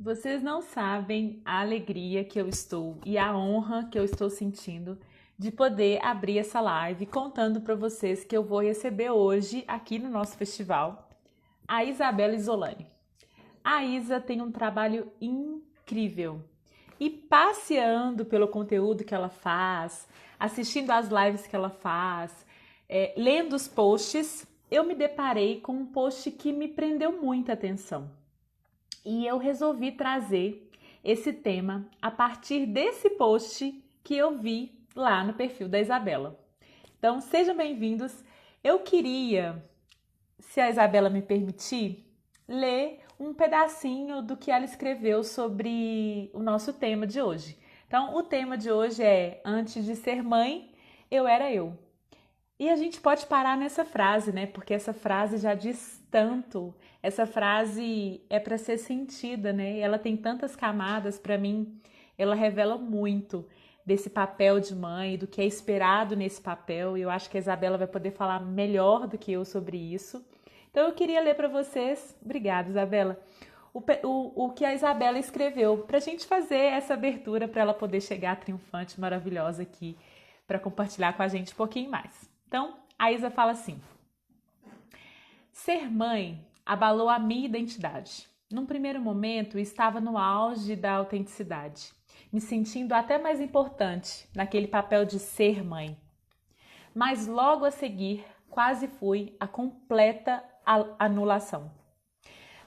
Vocês não sabem a alegria que eu estou e a honra que eu estou sentindo de poder abrir essa live contando para vocês que eu vou receber hoje aqui no nosso festival a Isabela Isolani. A Isa tem um trabalho incrível e passeando pelo conteúdo que ela faz, assistindo às lives que ela faz, lendo os posts, eu me deparei com um post que me prendeu muita atenção. E eu resolvi trazer esse tema a partir desse post que eu vi lá no perfil da Isabela. Então, sejam bem-vindos. Eu queria, se a Isabela me permitir, ler um pedacinho do que ela escreveu sobre o nosso tema de hoje. Então, o tema de hoje é: antes de ser mãe, eu era eu. E a gente pode parar nessa frase, né? Porque essa frase já diz tanto. Essa frase é para ser sentida, né? Ela tem tantas camadas para mim. Ela revela muito desse papel de mãe, do que é esperado nesse papel. E eu acho que a Isabela vai poder falar melhor do que eu sobre isso. Então eu queria ler para vocês. Obrigada, Isabela. O que a Isabela escreveu para a gente fazer essa abertura para ela poder chegar triunfante, maravilhosa aqui para compartilhar com a gente um pouquinho mais. Então, a Isa fala assim: ser mãe abalou a minha identidade. Num primeiro momento, estava no auge da autenticidade, me sentindo até mais importante naquele papel de ser mãe. Mas logo a seguir, quase fui a completa anulação.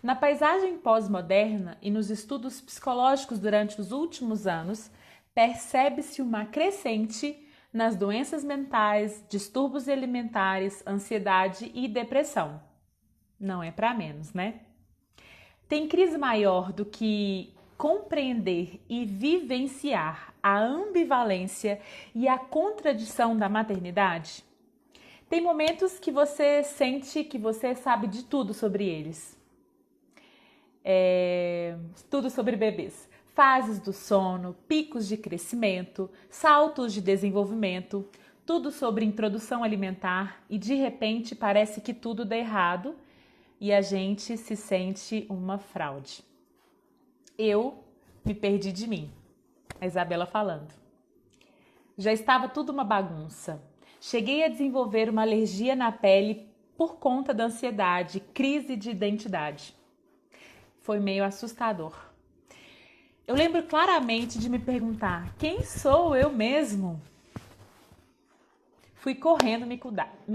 Na paisagem pós-moderna e nos estudos psicológicos durante os últimos anos, percebe-se uma crescente nas doenças mentais, distúrbios alimentares, ansiedade e depressão. Não é para menos, né? Tem crise maior do que compreender e vivenciar a ambivalência e a contradição da maternidade? Tem momentos que você sente que você sabe de tudo sobre eles. Tudo sobre bebês. Fases do sono, picos de crescimento, saltos de desenvolvimento, tudo sobre introdução alimentar e de repente parece que tudo dá errado e a gente se sente uma fraude. Eu me perdi de mim. A Isabela falando. Já estava tudo uma bagunça. Cheguei a desenvolver uma alergia na pele por conta da ansiedade, crise de identidade. Foi meio assustador. Eu lembro claramente de me perguntar: quem sou eu mesmo? Fui correndo me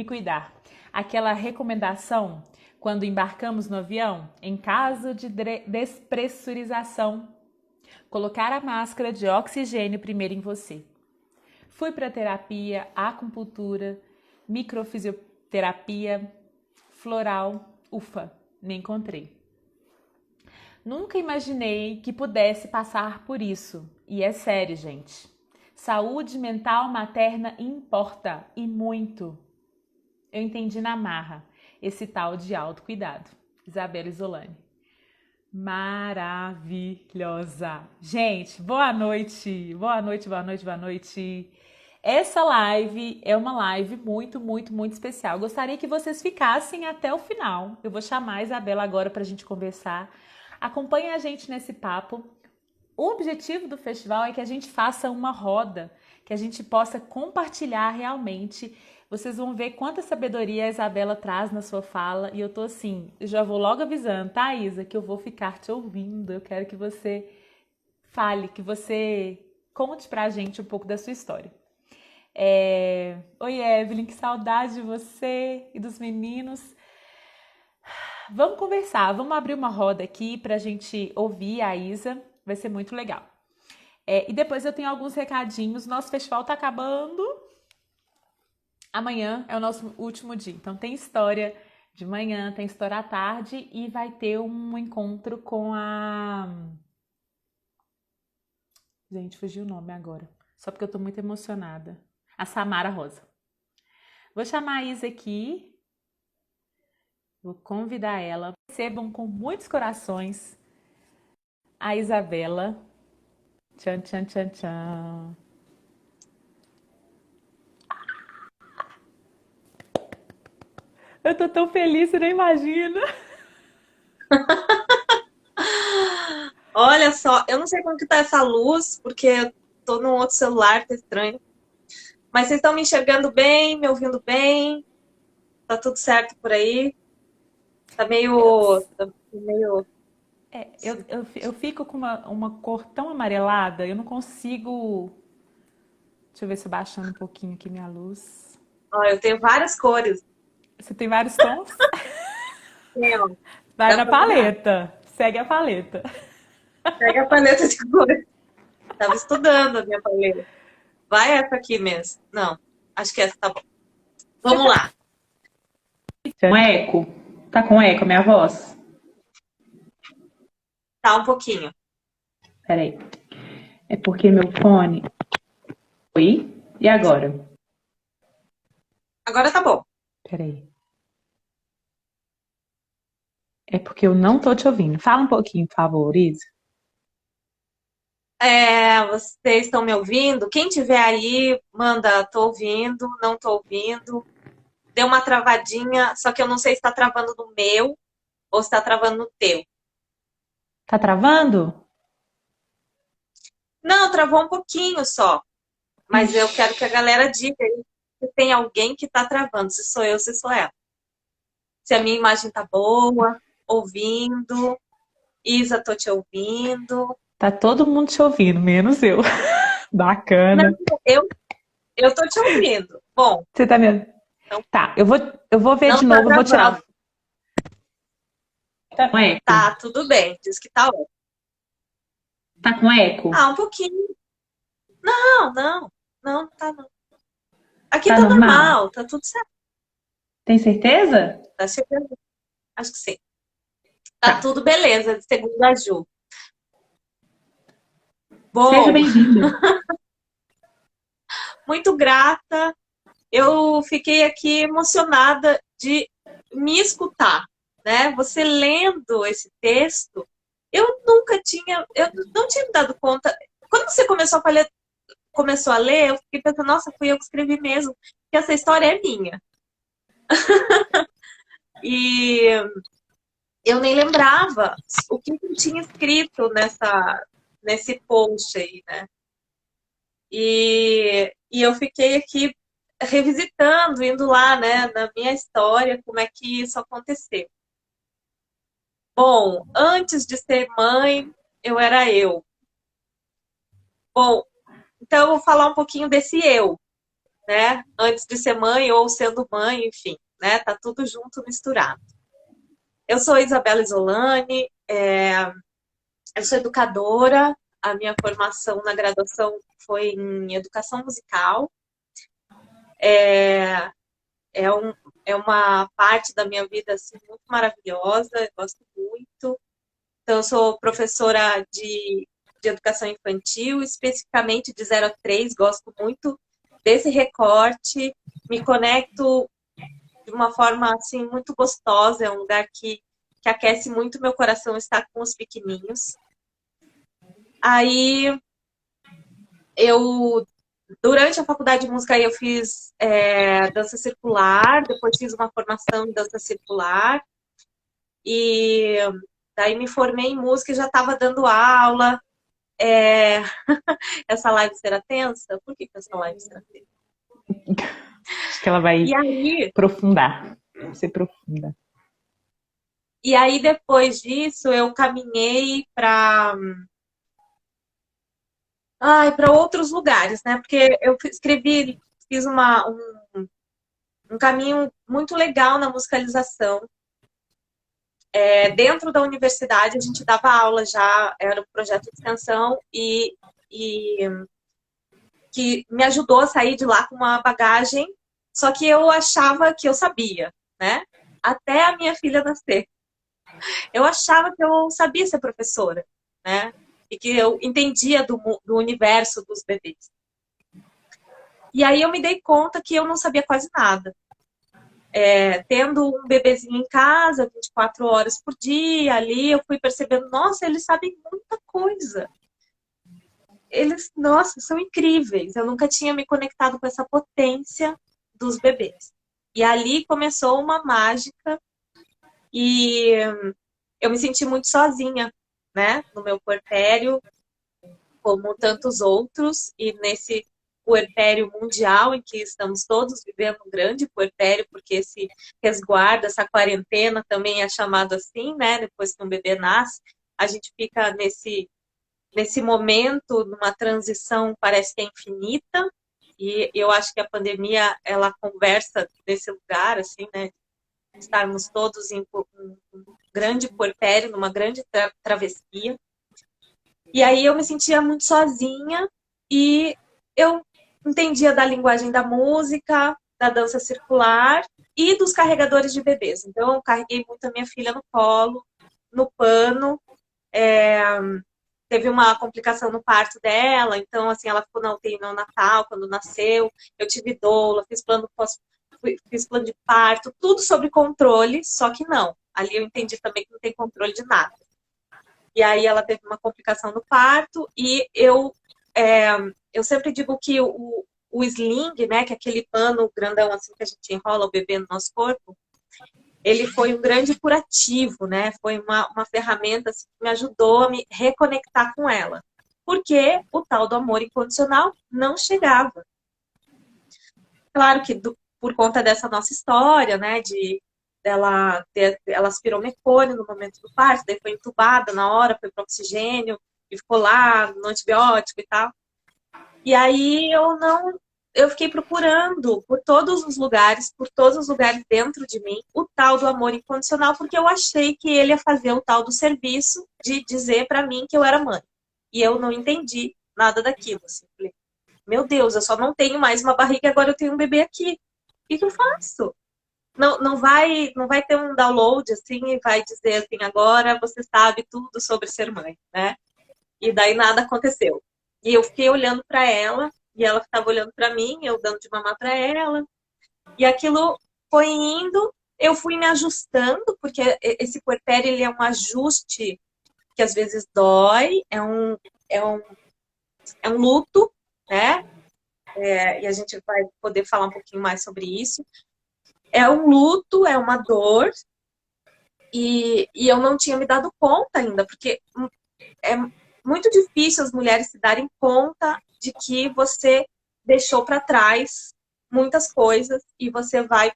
cuidar. Aquela recomendação quando embarcamos no avião, em caso de despressurização, colocar a máscara de oxigênio primeiro em você. Fui para terapia, acupuntura, microfisioterapia, floral, ufa, me encontrei. Nunca imaginei que pudesse passar por isso. E é sério, gente. Saúde mental materna importa, e muito. Eu entendi na marra esse tal de autocuidado. Isabela Isolani. Maravilhosa. Gente, boa noite. Boa noite, boa noite, boa noite. Essa live é uma live muito, muito, muito especial. Gostaria que vocês ficassem até o final. Eu vou chamar a Isabela agora para a gente conversar. Acompanhe a gente nesse papo. O objetivo do festival é que a gente faça uma roda, que a gente possa compartilhar realmente. Vocês vão ver quanta sabedoria a Isabela traz na sua fala. E eu tô assim, eu já vou logo avisando, tá, Isa, que eu vou ficar te ouvindo. Eu quero que você fale, que você conte pra gente um pouco da sua história. Oi, Evelyn, que saudade de você e dos meninos. Vamos conversar, vamos abrir uma roda aqui pra gente ouvir a Isa, vai ser muito legal. E depois eu tenho alguns recadinhos, nosso festival tá acabando, amanhã é o nosso último dia, então tem história de manhã, tem história à tarde e vai ter um encontro com a... Gente, fugiu o nome agora, só porque eu tô muito emocionada. A Samara Rosa. Vou chamar a Isa aqui. Vou convidar ela. Recebam com muitos corações a Isabela. Tchan, tchan, tchan, tchan. Eu tô tão feliz, você não imagina. Olha só, eu não sei como que tá essa luz, porque eu tô num outro celular, tá estranho. Mas vocês estão me enxergando bem, me ouvindo bem? Tá tudo certo por aí? Tá Eu, meio. eu fico com uma cor tão amarelada, eu não consigo. Deixa eu ver se eu baixando um pouquinho aqui minha luz. Ó, eu tenho várias cores. Você tem vários tons? Tem, ó, Vai dá na pra mudar. paleta. Segue a paleta. Pega a paleta de cores. Tava estudando a minha paleta. Vai essa aqui mesmo. Não, acho que essa tá bom. Você Vamos tá lá. com eco? Tá com eco a minha voz? Tá um pouquinho. Peraí. É porque meu fone. Oi? E agora? Agora tá bom. Peraí. É porque eu não tô te ouvindo. Fala um pouquinho, por favor, Isa. Vocês estão me ouvindo? Quem tiver aí, manda, tô ouvindo, não tô ouvindo. Deu uma travadinha, só que eu não sei se tá travando no meu ou se tá travando no teu. Tá travando? Não, travou um pouquinho só. Mas eu Ixi. quero que a galera diga aí se tem alguém que tá travando, se sou eu, se sou ela. Se a minha imagem tá boa, ouvindo. Isa, tô te ouvindo. Tá todo mundo te ouvindo, menos eu. Não, Bacana. eu, eu tô te ouvindo. Bom, Você tá me. então Tá, eu vou ver não de tá novo, eu vou tirar travando. o. Tá com eco? Tá, tudo bem. Diz que tá ótimo. Tá com eco? Ah, um pouquinho. Não, não. Não, tá não. Aqui Tá tá normal? normal, tá tudo certo. Tem certeza? Tá chegando. Acho que sim. Tá Tá. tudo beleza, segundo a Ju. Seja Bom, bem-vinda. muito grata. Eu fiquei aqui emocionada de me escutar, né? Você lendo esse texto, eu não tinha me dado conta. Quando você começou a ler, eu fiquei pensando, nossa, fui eu que escrevi mesmo, que essa história é minha. E eu nem lembrava o que eu tinha escrito nesse post aí, né? E eu fiquei aqui revisitando, indo lá, né, na minha história, como é que isso aconteceu. Bom, antes de ser mãe, eu era eu. Bom, então eu vou falar um pouquinho desse eu, né? Antes de ser mãe ou sendo mãe, enfim, né? Tá tudo junto, misturado. Eu sou Isabela Isolani, eu sou educadora, a minha formação na graduação foi em educação musical. É, é, um, é uma parte da minha vida assim, muito maravilhosa, eu gosto muito. Então, eu sou professora de educação infantil, especificamente de 0 a 3, gosto muito desse recorte, me conecto de uma forma assim muito gostosa, é um lugar que aquece muito meu coração estar com os pequeninhos. Aí eu durante a faculdade de música eu fiz dança circular, depois fiz uma formação em dança circular e daí me formei em música e já estava dando aula. É, essa live será tensa? Por que essa live será tensa? Acho que ela vai E aí, aprofundar. Ser profunda. e aí depois disso eu caminhei para outros lugares, né? Porque eu escrevi, fiz um caminho muito legal na musicalização. Dentro da universidade a gente dava aula já, era um projeto de extensão e que me ajudou a sair de lá com uma bagagem, só que eu achava que eu sabia, né? Até a minha filha nascer. Eu achava que eu sabia ser professora, né? E que eu entendia do universo dos bebês. E aí eu me dei conta que eu não sabia quase nada. Tendo um bebezinho em casa, 24 horas por dia, ali, eu fui percebendo, nossa, eles sabem muita coisa. Eles, nossa, são incríveis. Eu nunca tinha me conectado com essa potência dos bebês. E ali começou uma mágica e eu me senti muito sozinha, né, no meu puerpério, como tantos outros, e nesse puerpério mundial em que estamos todos vivendo um grande puerpério, porque esse resguardo, essa quarentena também é chamado assim, né, depois que um bebê nasce, a gente fica nesse momento, numa transição, parece que é infinita, e eu acho que a pandemia, ela conversa nesse lugar, assim, né, estarmos todos em um grande puerpério, numa grande travessia. E aí eu me sentia muito sozinha e eu entendia da linguagem da música, da dança circular e dos carregadores de bebês. Então eu carreguei muito a minha filha no colo, no pano. Teve uma complicação no parto dela, então assim ela ficou na UTI neonatal quando nasceu. Eu tive doula, fiz plano de parto, tudo sob controle, só que não. Ali eu entendi também que não tem controle de nada. E aí ela teve uma complicação no parto e eu sempre digo que o sling, né, que é aquele pano grandão assim que a gente enrola o bebê no nosso corpo, ele foi um grande curativo, né? Foi uma ferramenta assim, que me ajudou a me reconectar com ela. Porque o tal do amor incondicional não chegava. Claro que por conta dessa nossa história, né, ela aspirou mecônio no momento do parto, daí foi entubada na hora, foi para oxigênio, e ficou lá no antibiótico e tal. E aí eu fiquei procurando por todos os lugares dentro de mim, o tal do amor incondicional, porque eu achei que ele ia fazer o tal do serviço de dizer para mim que eu era mãe. E eu não entendi nada daquilo. Assim. Falei, meu Deus, eu só não tenho mais uma barriga, agora eu tenho um bebê aqui. O que eu faço? Não vai ter um download assim e vai dizer assim, agora você sabe tudo sobre ser mãe, né? E daí nada aconteceu. E eu fiquei olhando para ela, e ela estava olhando para mim, eu dando de mamar para ela. E aquilo foi indo, eu fui me ajustando, porque esse puerpério ele é um ajuste que às vezes dói, é um luto, né? E a gente vai poder falar um pouquinho mais sobre isso. É um luto, é uma dor, e eu não tinha me dado conta ainda, porque é muito difícil as mulheres se darem conta de que você deixou para trás muitas coisas e você vai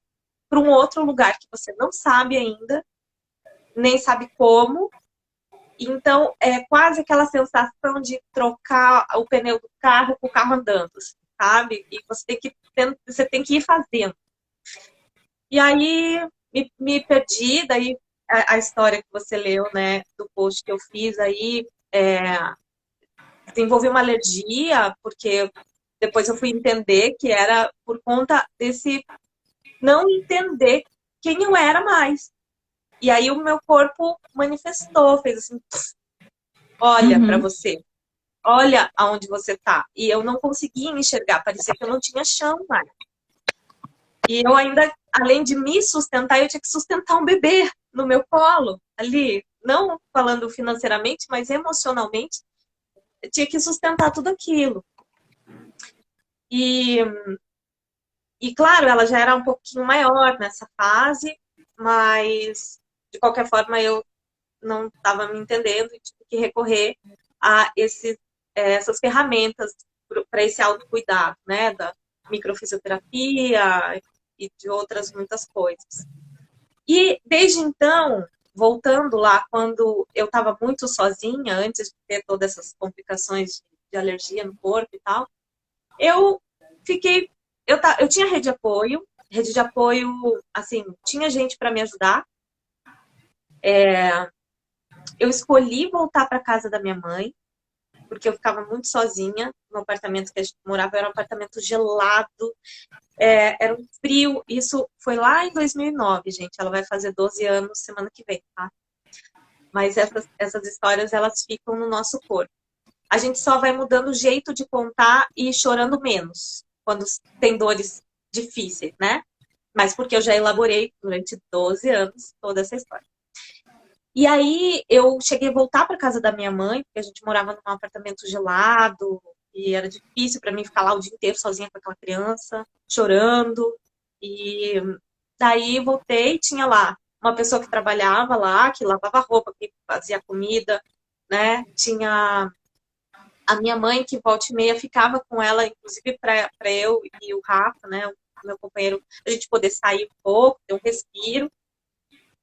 para um outro lugar que você não sabe ainda, nem sabe como. Então, é quase aquela sensação de trocar o pneu do carro com o carro andando, sabe? E você tem que ir fazendo. E aí, me perdi, daí a história que você leu, né, do post que eu fiz aí, desenvolvi uma alergia, porque depois eu fui entender que era por conta desse não entender quem eu era mais. E aí o meu corpo manifestou, fez assim, olha para Uhum. você, olha aonde você tá. E eu não conseguia me enxergar, parecia que eu não tinha chão mais. E eu ainda, além de me sustentar, eu tinha que sustentar um bebê no meu colo, ali, não falando financeiramente, mas emocionalmente, eu tinha que sustentar tudo aquilo. E claro, ela já era um pouquinho maior nessa fase, mas de qualquer forma eu não estava me entendendo e tive que recorrer a essas ferramentas para esse autocuidado, né? Da microfisioterapia e de outras muitas coisas. E desde então, voltando lá, quando eu estava muito sozinha, antes de ter todas essas complicações de alergia no corpo e tal, eu fiquei. Eu tinha rede de apoio, assim, tinha gente para me ajudar. Eu escolhi voltar para casa da minha mãe, porque eu ficava muito sozinha no apartamento que a gente morava, era um apartamento gelado, era um frio. Isso foi lá em 2009, gente. Ela vai fazer 12 anos semana que vem, tá? Mas essas histórias, elas ficam no nosso corpo. A gente só vai mudando o jeito de contar e chorando menos, quando tem dores difíceis, né? Mas porque eu já elaborei durante 12 anos toda essa história. E aí eu cheguei a voltar para casa da minha mãe, porque a gente morava num apartamento gelado e era difícil para mim ficar lá o dia inteiro sozinha com aquela criança, chorando. E daí voltei, tinha lá uma pessoa que trabalhava lá, que lavava roupa, que fazia comida, né? Tinha a minha mãe, que volta e meia ficava com ela, inclusive para eu e o Rafa, né? O meu companheiro, a gente poder sair um pouco, ter um respiro.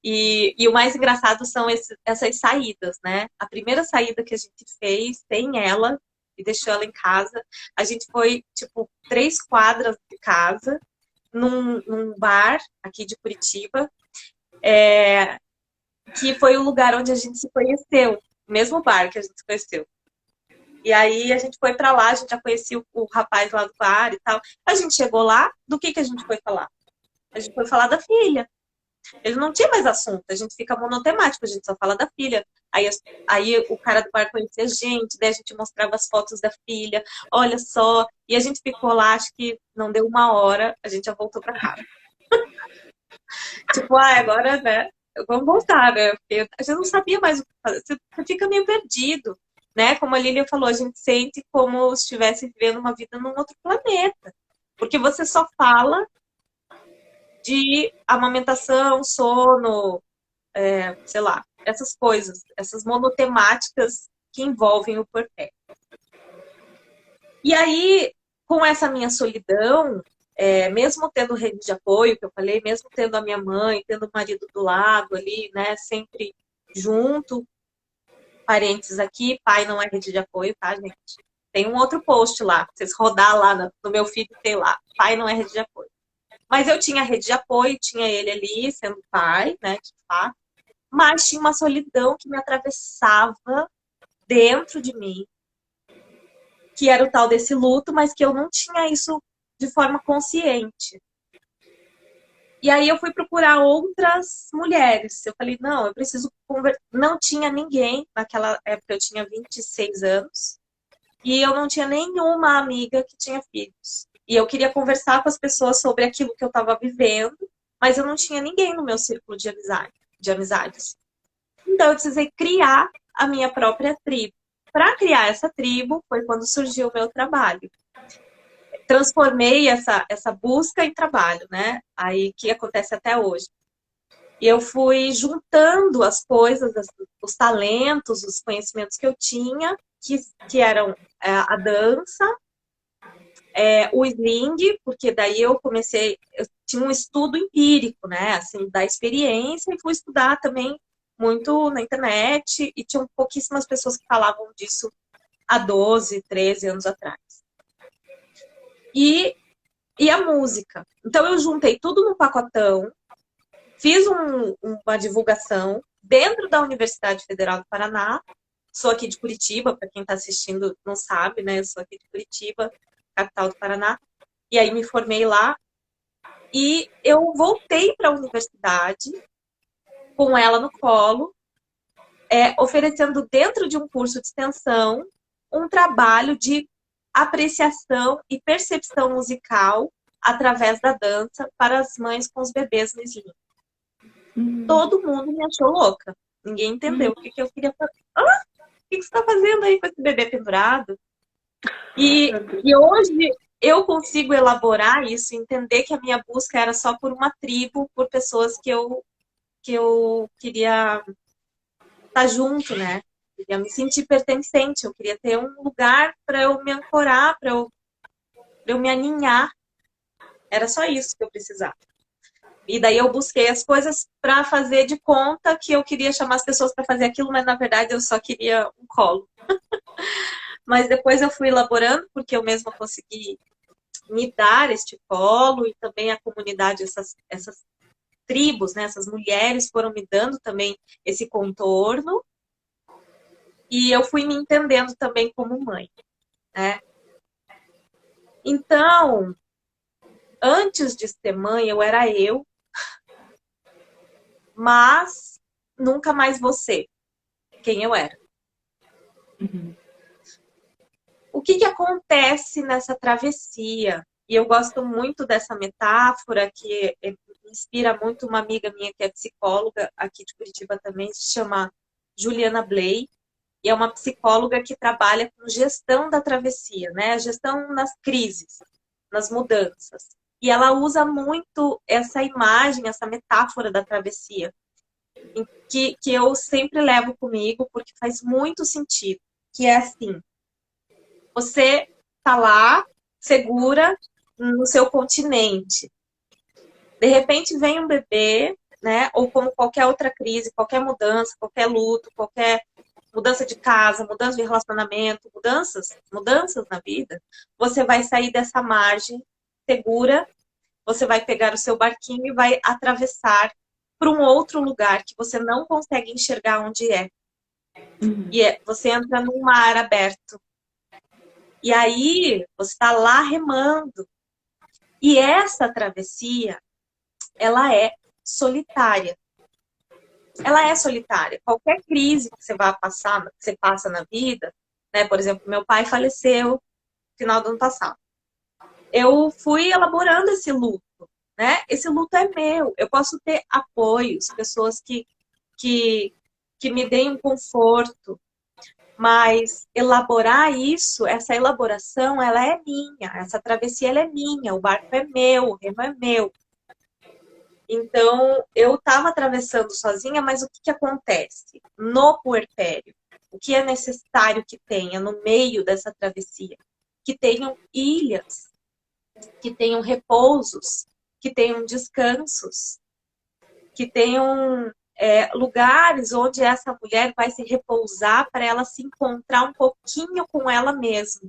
E o mais engraçado são essas saídas, né? A primeira saída que a gente fez sem ela e deixou ela em casa, a gente foi, tipo, 3 quadras de casa, num bar aqui de Curitiba, que foi o lugar onde a gente se conheceu, o mesmo bar que a gente se conheceu. E aí a gente foi pra lá, a gente já conhecia o rapaz lá do bar e tal. A gente chegou lá, do que a gente foi falar? A gente foi falar da filha. Ele não tinha mais assunto, a gente fica monotemático, a gente só fala da filha. Aí o cara do bar conhecia a gente, daí a gente mostrava as fotos da filha, olha só. E a gente ficou lá, acho que não deu 1 hora, a gente já voltou pra casa. Tipo, agora, né, vamos voltar, né? Porque a gente não sabia mais o que fazer, você fica meio perdido, né? Como a Lilian falou, a gente sente como se estivesse vivendo uma vida num outro planeta. Porque você só fala de amamentação, sono, sei lá, essas coisas, essas monotemáticas que envolvem o puerpério. E aí, com essa minha solidão, mesmo tendo rede de apoio, que eu falei, mesmo tendo a minha mãe, tendo o marido do lado ali, né, sempre junto, parênteses aqui, pai não é rede de apoio, tá, gente? Tem um outro post lá, vocês rodar lá no meu feed, tem lá, pai não é rede de apoio. Mas eu tinha rede de apoio, tinha ele ali, sendo pai, né, de fato, mas tinha uma solidão que me atravessava dentro de mim, que era o tal desse luto, mas que eu não tinha isso de forma consciente. E aí eu fui procurar outras mulheres. Eu falei, não, eu preciso conversar. Não tinha ninguém, naquela época eu tinha 26 anos, e eu não tinha nenhuma amiga que tinha filhos. E eu queria conversar com as pessoas sobre aquilo que eu estava vivendo, mas eu não tinha ninguém no meu círculo de amizades. Então eu precisei criar a minha própria tribo. Para criar essa tribo foi quando surgiu o meu trabalho. Transformei essa busca em trabalho, né? Aí que acontece até hoje. E eu fui juntando as coisas, os talentos, os conhecimentos que eu tinha, que eram a dança, o sling, porque daí eu tinha um estudo empírico, né? Assim, da experiência, e fui estudar também muito na internet, e tinham pouquíssimas pessoas que falavam disso há 12, 13 anos atrás. E a música. Então eu juntei tudo num pacotão, fiz uma divulgação dentro da Universidade Federal do Paraná. Sou aqui de Curitiba, para quem está assistindo não sabe, né? Eu sou aqui de Curitiba, capital do Paraná. E aí me formei lá. E eu voltei para a universidade com ela no colo, oferecendo dentro de um curso de extensão um trabalho de apreciação e percepção musical através da dança para as mães com os bebês no sling. Todo mundo me achou louca. Ninguém entendeu o que eu queria fazer. O que você está fazendo aí com esse bebê pendurado? E hoje eu consigo elaborar isso, entender que a minha busca era só por uma tribo, por pessoas que eu queria estar junto, né? Eu queria me sentir pertencente, eu queria ter um lugar para eu me ancorar, para eu me aninhar. Era só isso que eu precisava. E daí eu busquei as coisas para fazer de conta que eu queria chamar as pessoas para fazer aquilo, mas na verdade eu só queria um colo. Mas depois eu fui elaborando, porque eu mesma consegui me dar este colo, e também a comunidade, essas tribos, né, essas mulheres foram me dando também esse contorno, e eu fui me entendendo também como mãe, né? Então, antes de ser mãe, eu era eu, mas nunca mais você, quem eu era. Uhum. O que acontece nessa travessia? E eu gosto muito dessa metáfora, que inspira muito uma amiga minha que é psicóloga aqui de Curitiba também, se chama Juliana Bley, e é uma psicóloga que trabalha com gestão da travessia, né? Gestão nas crises, nas mudanças. E ela usa muito essa imagem, essa metáfora da travessia. que eu sempre levo comigo, porque faz muito sentido. Que é assim, você tá lá, segura no seu continente. De repente vem um bebê, né? Ou como qualquer outra crise, qualquer mudança, qualquer luto, qualquer mudança de casa, mudança de relacionamento, mudanças na vida, você vai sair dessa margem segura, você vai pegar o seu barquinho e vai atravessar para um outro lugar que você não consegue enxergar onde é. Uhum. Você entra num mar aberto. E aí você está lá remando. E essa travessia, ela é solitária. Ela é solitária. Qualquer crise que você vai passar, que você passa na vida, né? Por exemplo, meu pai faleceu no final do ano passado. Eu fui elaborando esse luto, né? Esse luto é meu. Eu posso ter apoios, pessoas que, que me deem um conforto, mas elaborar isso, essa elaboração, ela é minha. Essa travessia, ela é minha. O barco é meu, o remo é meu. Então, eu estava atravessando sozinha, mas o que acontece? No puerpério, o que é necessário que tenha no meio dessa travessia? Que tenham ilhas, que tenham repousos, que tenham descansos, que tenham lugares onde essa mulher vai se repousar para ela se encontrar um pouquinho com ela mesma.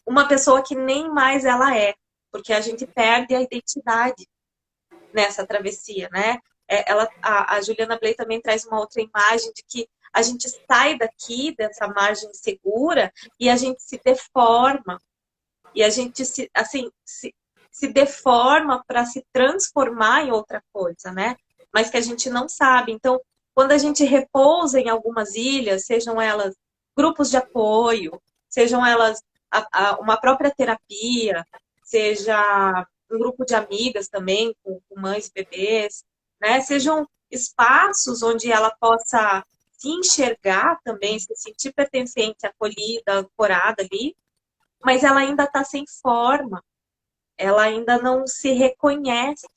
Uma pessoa que nem mais ela é, porque a gente perde a identidade nessa travessia, né? A Juliana Bley também traz uma outra imagem de que a gente sai daqui, dessa margem segura, e a gente se deforma. E a gente se deforma para se transformar em outra coisa, né? Mas que a gente não sabe. Então, quando a gente repousa em algumas ilhas, sejam elas grupos de apoio, sejam elas uma própria terapia, seja um grupo de amigas também, com mães e bebês, né? Sejam espaços onde ela possa se enxergar também, se sentir pertencente, acolhida, ancorada ali, mas ela ainda está sem forma, ela ainda não se reconhece,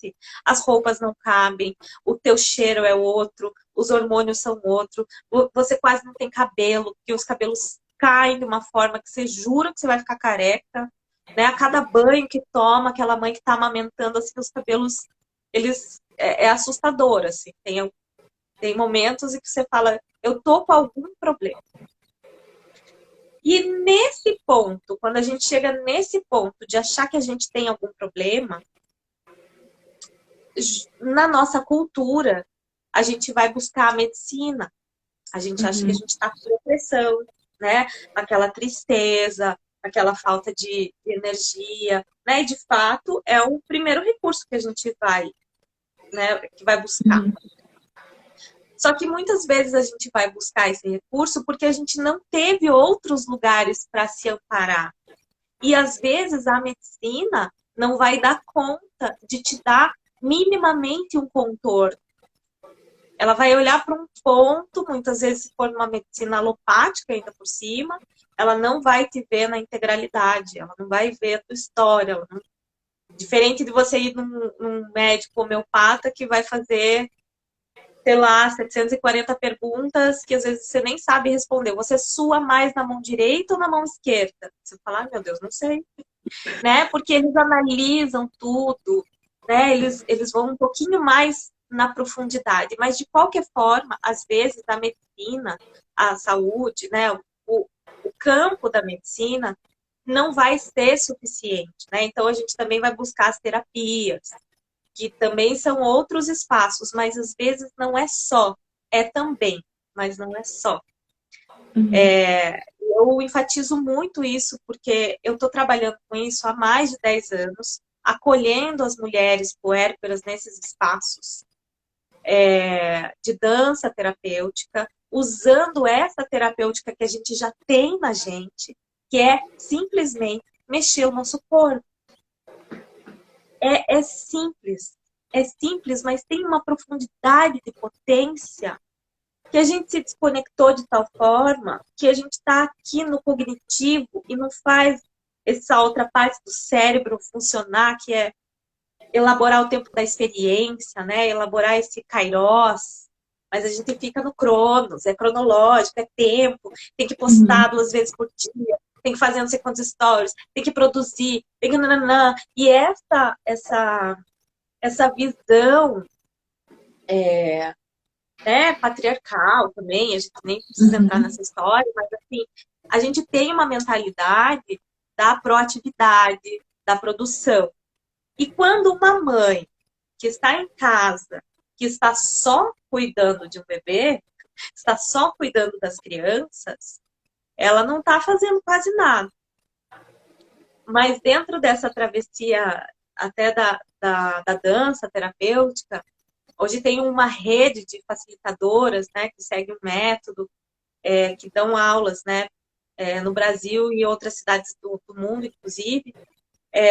as roupas não cabem, o teu cheiro é outro, os hormônios são outro, você quase não tem cabelo, porque os cabelos caem de uma forma que você jura que você vai ficar careca, né? A cada banho que toma, aquela mãe que está amamentando, assim, os cabelos, eles é assustador, assim, tem momentos em que você fala, eu tô com algum problema. E nesse ponto, quando a gente chega nesse ponto de achar que a gente tem algum problema, na nossa cultura, a gente vai buscar a medicina. A gente acha que a gente está com depressão, né? Aquela tristeza, aquela falta de energia, né? E de fato é o primeiro recurso que a gente vai, né? Que vai buscar. Só que muitas vezes a gente vai buscar esse recurso porque a gente não teve outros lugares para se amparar. E às vezes a medicina não vai dar conta de te dar minimamente um contorno. Ela vai olhar para um ponto, muitas vezes se for uma medicina alopática ainda por cima, ela não vai te ver na integralidade, ela não vai ver a tua história. Não... Diferente de você ir num médico homeopata que vai fazer, sei lá, 740 perguntas que às vezes você nem sabe responder. Você sua mais na mão direita ou na mão esquerda? Você fala, ah, meu Deus, não sei. Né? Porque eles analisam tudo, né? Eles vão um pouquinho mais na profundidade. Mas, de qualquer forma, às vezes, a medicina, a saúde, né? O campo da medicina não vai ser suficiente, né? Então, a gente também vai buscar as terapias, que também são outros espaços, mas às vezes não é só, é também, mas não é só. Eu enfatizo muito isso porque eu estou trabalhando com isso há mais de 10 anos, acolhendo as mulheres puérperas nesses espaços de dança terapêutica, usando essa terapêutica que a gente já tem na gente, que é simplesmente mexer o nosso corpo. É simples, mas tem uma profundidade de potência que a gente se desconectou de tal forma que a gente está aqui no cognitivo e não faz essa outra parte do cérebro funcionar, que é elaborar o tempo da experiência, né? Elaborar esse kairós, mas a gente fica no Cronos, é cronológico, é tempo, tem que postar 2 vezes por dia, tem que fazer não sei quantos stories, tem que produzir, tem que nananã. E essa visão patriarcal também, a gente nem precisa entrar nessa história, mas assim, a gente tem uma mentalidade da proatividade, da produção. E quando uma mãe que está em casa, que está só cuidando de um bebê, está só cuidando das crianças, ela não está fazendo quase nada. Mas dentro dessa travessia até da dança terapêutica, hoje tem uma rede de facilitadoras, né, que segue um método, que dão aulas, né, no Brasil e em outras cidades do mundo, inclusive.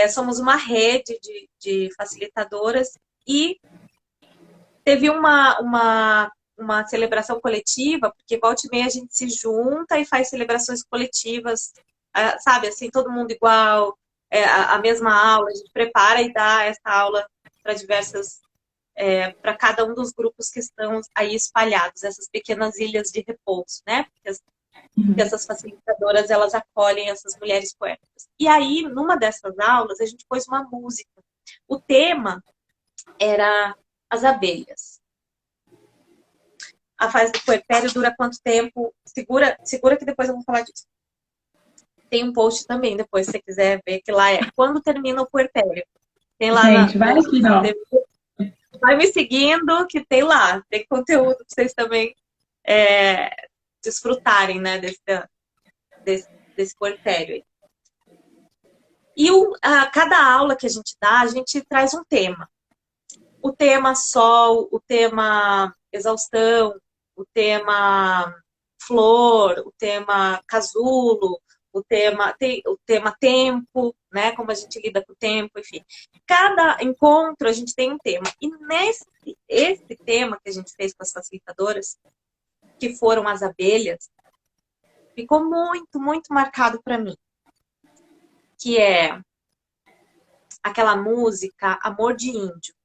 Somos uma rede de facilitadoras e teve uma celebração coletiva, porque volta e meia a gente se junta e faz celebrações coletivas, sabe, assim, todo mundo igual, a mesma aula, a gente prepara e dá essa aula para para cada um dos grupos que estão aí espalhados, essas pequenas ilhas de repouso, né? Porque essas facilitadoras, elas acolhem essas mulheres puérperas. E aí, numa dessas aulas, a gente pôs uma música. O tema era as abelhas. A fase do puerpério dura quanto tempo? Segura que depois eu vou falar disso. Tem um post também depois, se você quiser ver, que lá é quando termina o puerpério. Tem lá Gente, vai aqui, ó. Vai me seguindo, que tem lá. Tem conteúdo para vocês também desfrutarem, né, desse puerpério aí. E cada aula que a gente dá, a gente traz um tema. O tema sol, o tema exaustão, o tema flor, o tema casulo, o tema tempo, né? Como a gente lida com o tempo, enfim. Cada encontro a gente tem um tema. E esse tema que a gente fez com as facilitadoras, que foram as abelhas, ficou muito, muito marcado para mim. Que é aquela música Amor de Índio.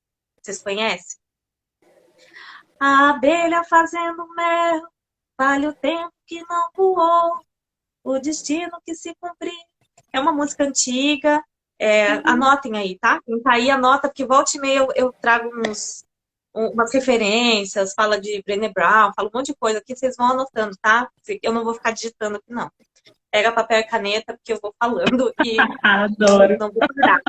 Vocês conhecem? A abelha fazendo mel, vale o tempo que não voou, o destino que se cumpriu. É uma música antiga, anotem aí, tá? Quem tá aí, anota, porque volta e meia eu trago umas referências, fala de Brené Brown, fala um monte de coisa aqui, vocês vão anotando, tá? Eu não vou ficar digitando aqui, não. Pega papel e caneta, porque eu vou falando e Adoro. não vou parar.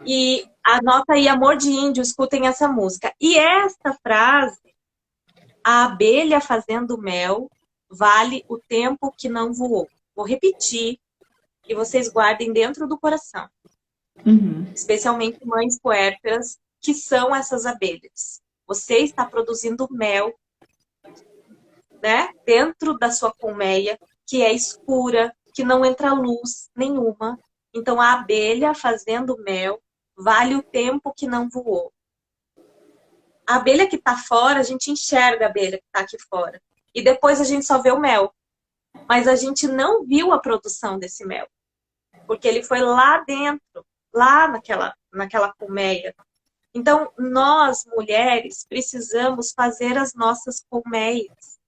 E anota aí, Amor de Índio, escutem essa música. E esta frase, a abelha fazendo mel, vale o tempo que não voou. Vou repetir e vocês guardem dentro do coração. Especialmente mães puérperas, que são essas abelhas. Você está produzindo mel, né, dentro da sua colmeia, que é escura, que não entra luz nenhuma. Então, a abelha fazendo mel vale o tempo que não voou. A abelha que está fora, a gente enxerga a abelha que está aqui fora. E depois a gente só vê o mel. Mas a gente não viu a produção desse mel. Porque ele foi lá dentro, lá naquela colmeia. Então, nós, mulheres, precisamos fazer as nossas colmeias.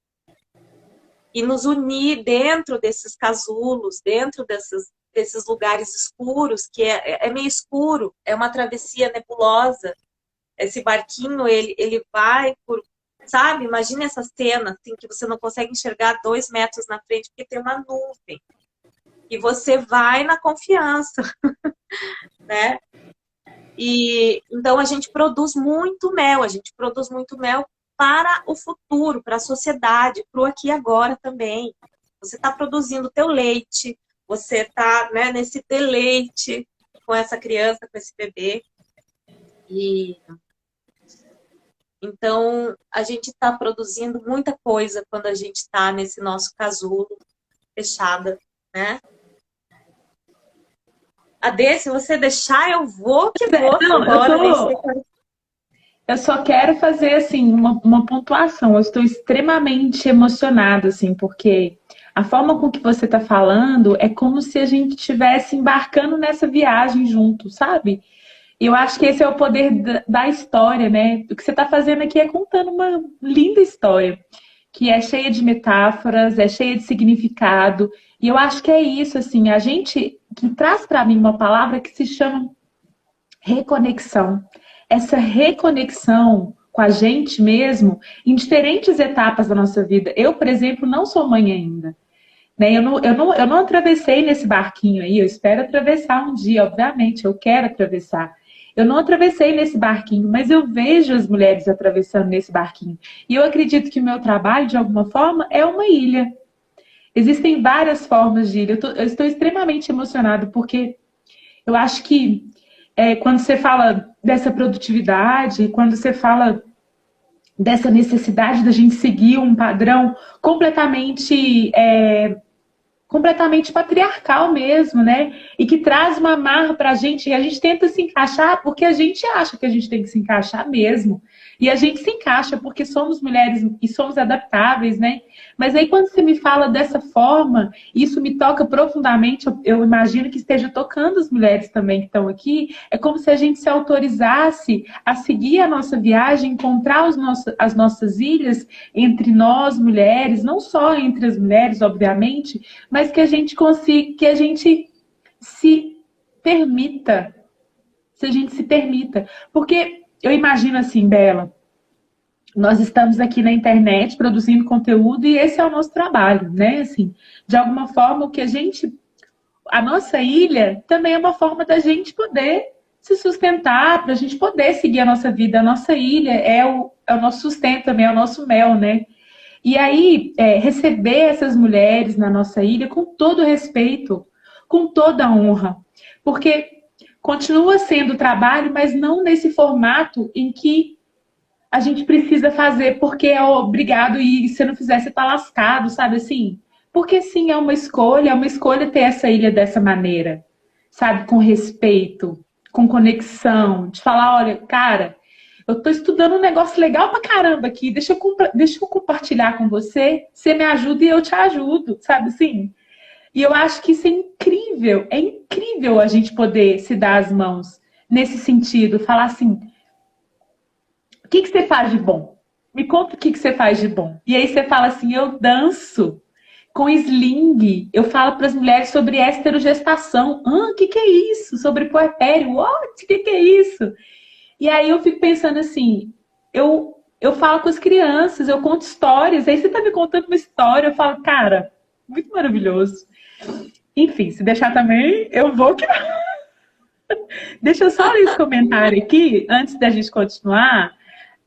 E nos unir dentro desses casulos, dentro desses lugares escuros, que é meio escuro, é uma travessia nebulosa. Esse barquinho, ele vai por... Sabe? Imagina essa cena, assim, que você não consegue enxergar 2 metros na frente, porque tem uma nuvem. E você vai na confiança, né? E então a gente produz muito mel, para o futuro, para a sociedade, para o aqui e agora também. Você está produzindo o teu leite, você está, né, nesse deleite com essa criança, com esse bebê. E então a gente está produzindo muita coisa quando a gente está nesse nosso casulo fechada, né? Adê, se você deixar, eu vou que vou agora. Eu só quero fazer, assim, uma pontuação. Eu estou extremamente emocionada, assim, porque a forma com que você está falando é como se a gente estivesse embarcando nessa viagem junto, sabe? Eu acho que esse é o poder da história, né? O que você está fazendo aqui é contando uma linda história, que é cheia de metáforas, é cheia de significado. E eu acho que é isso, assim, a gente que traz para mim uma palavra que se chama reconexão. Essa reconexão com a gente mesmo em diferentes etapas da nossa vida. Eu, por exemplo, não sou mãe ainda. Né? Eu não atravessei nesse barquinho aí, eu espero atravessar um dia, obviamente, eu quero atravessar. Eu não atravessei nesse barquinho, mas eu vejo as mulheres atravessando nesse barquinho. E eu acredito que o meu trabalho, de alguma forma, é uma ilha. Existem várias formas de ilha. Eu estou extremamente emocionada, porque eu acho que quando você fala dessa produtividade, quando você fala dessa necessidade da gente seguir um padrão completamente patriarcal mesmo, né? E que traz uma marra pra gente, e a gente tenta se encaixar porque a gente acha que a gente tem que se encaixar mesmo. E a gente se encaixa porque somos mulheres e somos adaptáveis, né? Mas aí quando você me fala dessa forma, isso me toca profundamente, eu imagino que esteja tocando as mulheres também que estão aqui, é como se a gente se autorizasse a seguir a nossa viagem, encontrar as nossas ilhas entre nós, mulheres, não só entre as mulheres, obviamente, mas que a gente consiga, que a gente se permita, se a gente se permita. Porque eu imagino assim, Bela, nós estamos aqui na internet produzindo conteúdo e esse é o nosso trabalho, né? Assim, de alguma forma, a nossa ilha também é uma forma da gente poder se sustentar, para a gente poder seguir a nossa vida. A nossa ilha é o nosso sustento também, é o nosso mel, né? E aí, receber essas mulheres na nossa ilha com todo respeito, com toda honra, porque continua sendo trabalho, mas não nesse formato em que a gente precisa fazer porque é obrigado e se não fizer, você tá lascado, sabe assim? Porque sim, é uma escolha ter essa ilha dessa maneira, sabe? Com respeito, com conexão, de falar, olha, cara, eu tô estudando um negócio legal pra caramba aqui, deixa eu compartilhar com você, você me ajuda e eu te ajudo, sabe assim? E eu acho que isso é incrível a gente poder se dar as mãos nesse sentido, falar assim, o que você faz de bom? Me conta o que você faz de bom. E aí você fala assim, eu danço com sling. Eu falo para as mulheres sobre esterogestação. O que é isso? Sobre puerpério. What? O que é isso? E aí eu fico pensando assim, eu falo com as crianças, eu conto histórias. Aí você tá me contando uma história, eu falo, cara, muito maravilhoso. Enfim, se deixar também, eu vou. Deixa eu só ler esse comentário aqui, antes da gente continuar.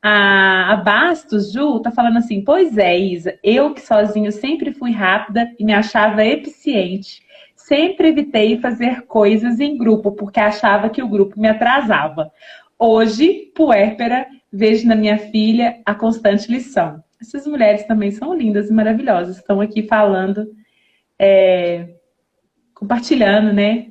A Bastos, Ju, tá falando assim, pois é, Isa, eu que sozinho sempre fui rápida e me achava eficiente. Sempre evitei fazer coisas em grupo, porque achava que o grupo me atrasava. Hoje, puérpera, vejo na minha filha a constante lição. Essas mulheres também são lindas e maravilhosas, estão aqui falando, compartilhando, né?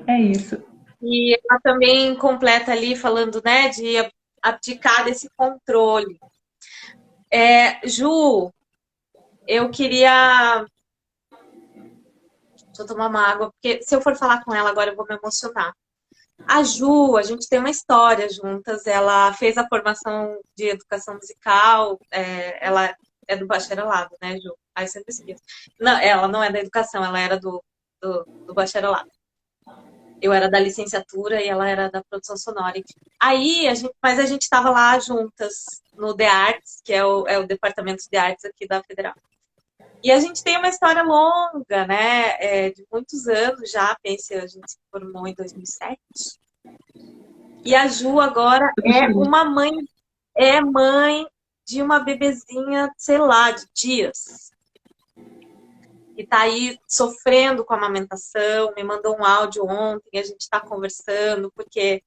É isso. E ela também completa ali falando, né, de abdicar desse controle. Ju, eu queria. Deixa eu tomar uma água, porque se eu for falar com ela agora eu vou me emocionar. A Ju, a gente tem uma história juntas. Ela fez a formação de educação musical, ela é do bacharelado, né, Ju? Aí eu sempre esqueço. Não, ela não é da educação, ela era do bacharelado. Eu era da licenciatura e ela era da produção sonora. Enfim. Aí, mas a gente estava lá juntas no The Arts, que é o departamento de artes aqui da Federal. E a gente tem uma história longa, né? De muitos anos já. Pense, a gente se formou em 2007. E a Ju agora é mãe de uma bebezinha, sei lá, de dias. E tá aí sofrendo com a amamentação, me mandou um áudio ontem, a gente está conversando, porque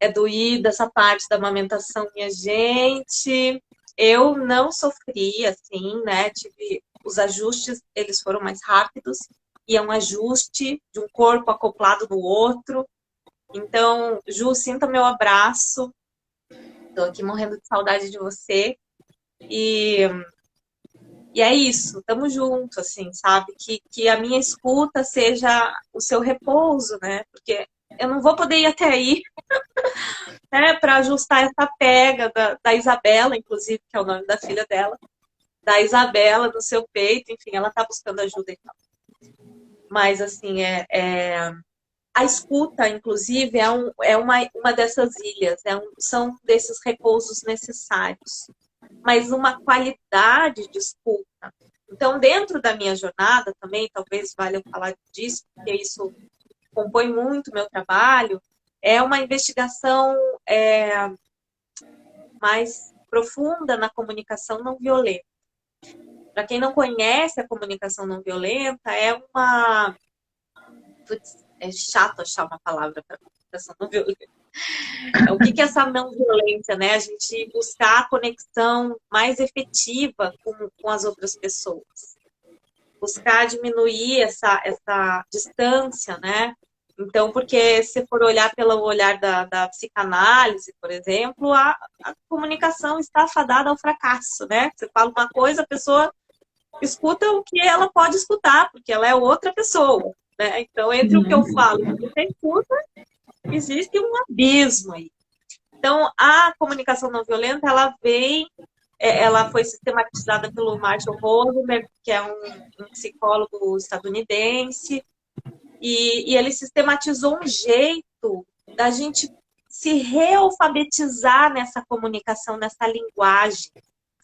é doída essa parte da amamentação, minha gente. Eu não sofri, assim, né? Tive os ajustes, eles foram mais rápidos, e é um ajuste de um corpo acoplado no outro. Então, Ju, sinta meu abraço. Tô aqui morrendo de saudade de você. E é isso, tamo junto, assim, sabe? Que a minha escuta seja o seu repouso, né? Porque eu não vou poder ir até aí, né, para ajustar essa pega da Isabela, inclusive, que é o nome da filha dela, da Isabela no seu peito, enfim, ela está buscando ajuda e tal. Mas, assim, a escuta, inclusive, é uma dessas ilhas, são desses repousos necessários, mas uma qualidade de escuta. Então, dentro da minha jornada também, talvez valha eu falar disso, porque isso compõe muito o meu trabalho, é uma investigação mais profunda na comunicação não violenta. Para quem não conhece a comunicação não violenta, Putz, é chato achar uma palavra para comunicação não violenta. O que é essa não violência, né? A gente buscar a conexão mais efetiva com as outras pessoas. Buscar diminuir essa distância, né? Então, porque se for olhar pelo olhar da psicanálise, por exemplo, a comunicação está fadada ao fracasso, né? Você fala uma coisa, a pessoa escuta o que ela pode escutar, porque ela é outra pessoa, né? Então, entre o que eu falo e o que você escuta, existe um abismo aí. Então, a comunicação não violenta, ela foi sistematizada pelo Marshall Rosenberg, que é um psicólogo estadunidense, e ele sistematizou um jeito da gente se realfabetizar nessa comunicação, nessa linguagem,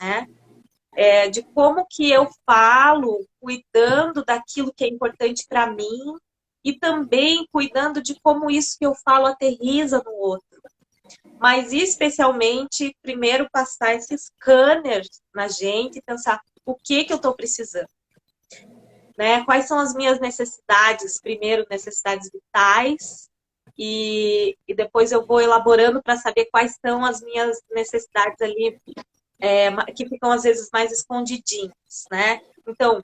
né? De como que eu falo, cuidando daquilo que é importante para mim e também cuidando de como isso que eu falo aterriza no outro. Mas especialmente, primeiro passar esse scanner na gente e pensar o que eu estou precisando. Né? Quais são as minhas necessidades? Primeiro, necessidades vitais, e depois eu vou elaborando para saber quais são as minhas necessidades ali, que ficam às vezes mais escondidinhas, né? Então,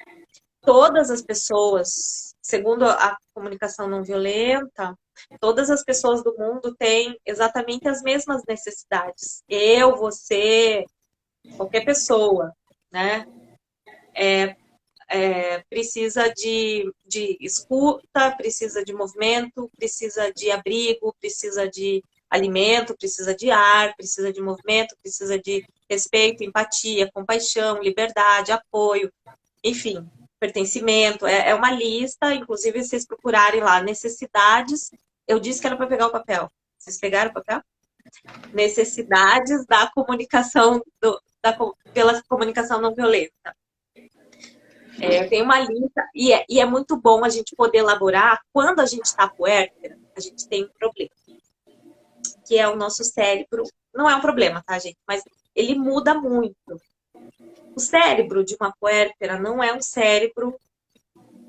todas as pessoas, segundo a comunicação não violenta, todas as pessoas do mundo têm exatamente as mesmas necessidades. Eu, você, qualquer pessoa, né? Precisa de escuta, precisa de movimento, precisa de abrigo, precisa de alimento, precisa de ar, precisa de movimento, precisa de respeito, empatia, compaixão, liberdade, apoio, enfim, pertencimento. É uma lista, inclusive, se vocês procurarem lá, necessidades. Eu disse que era para pegar o papel. Vocês pegaram o papel? Necessidades da comunicação, pela comunicação não violenta. Tem uma lista, e é muito bom a gente poder elaborar. Quando a gente está puérpera, a gente tem um problema, que é o nosso cérebro. Não é um problema, tá, gente? Mas ele muda muito. O cérebro de uma puérpera não é um cérebro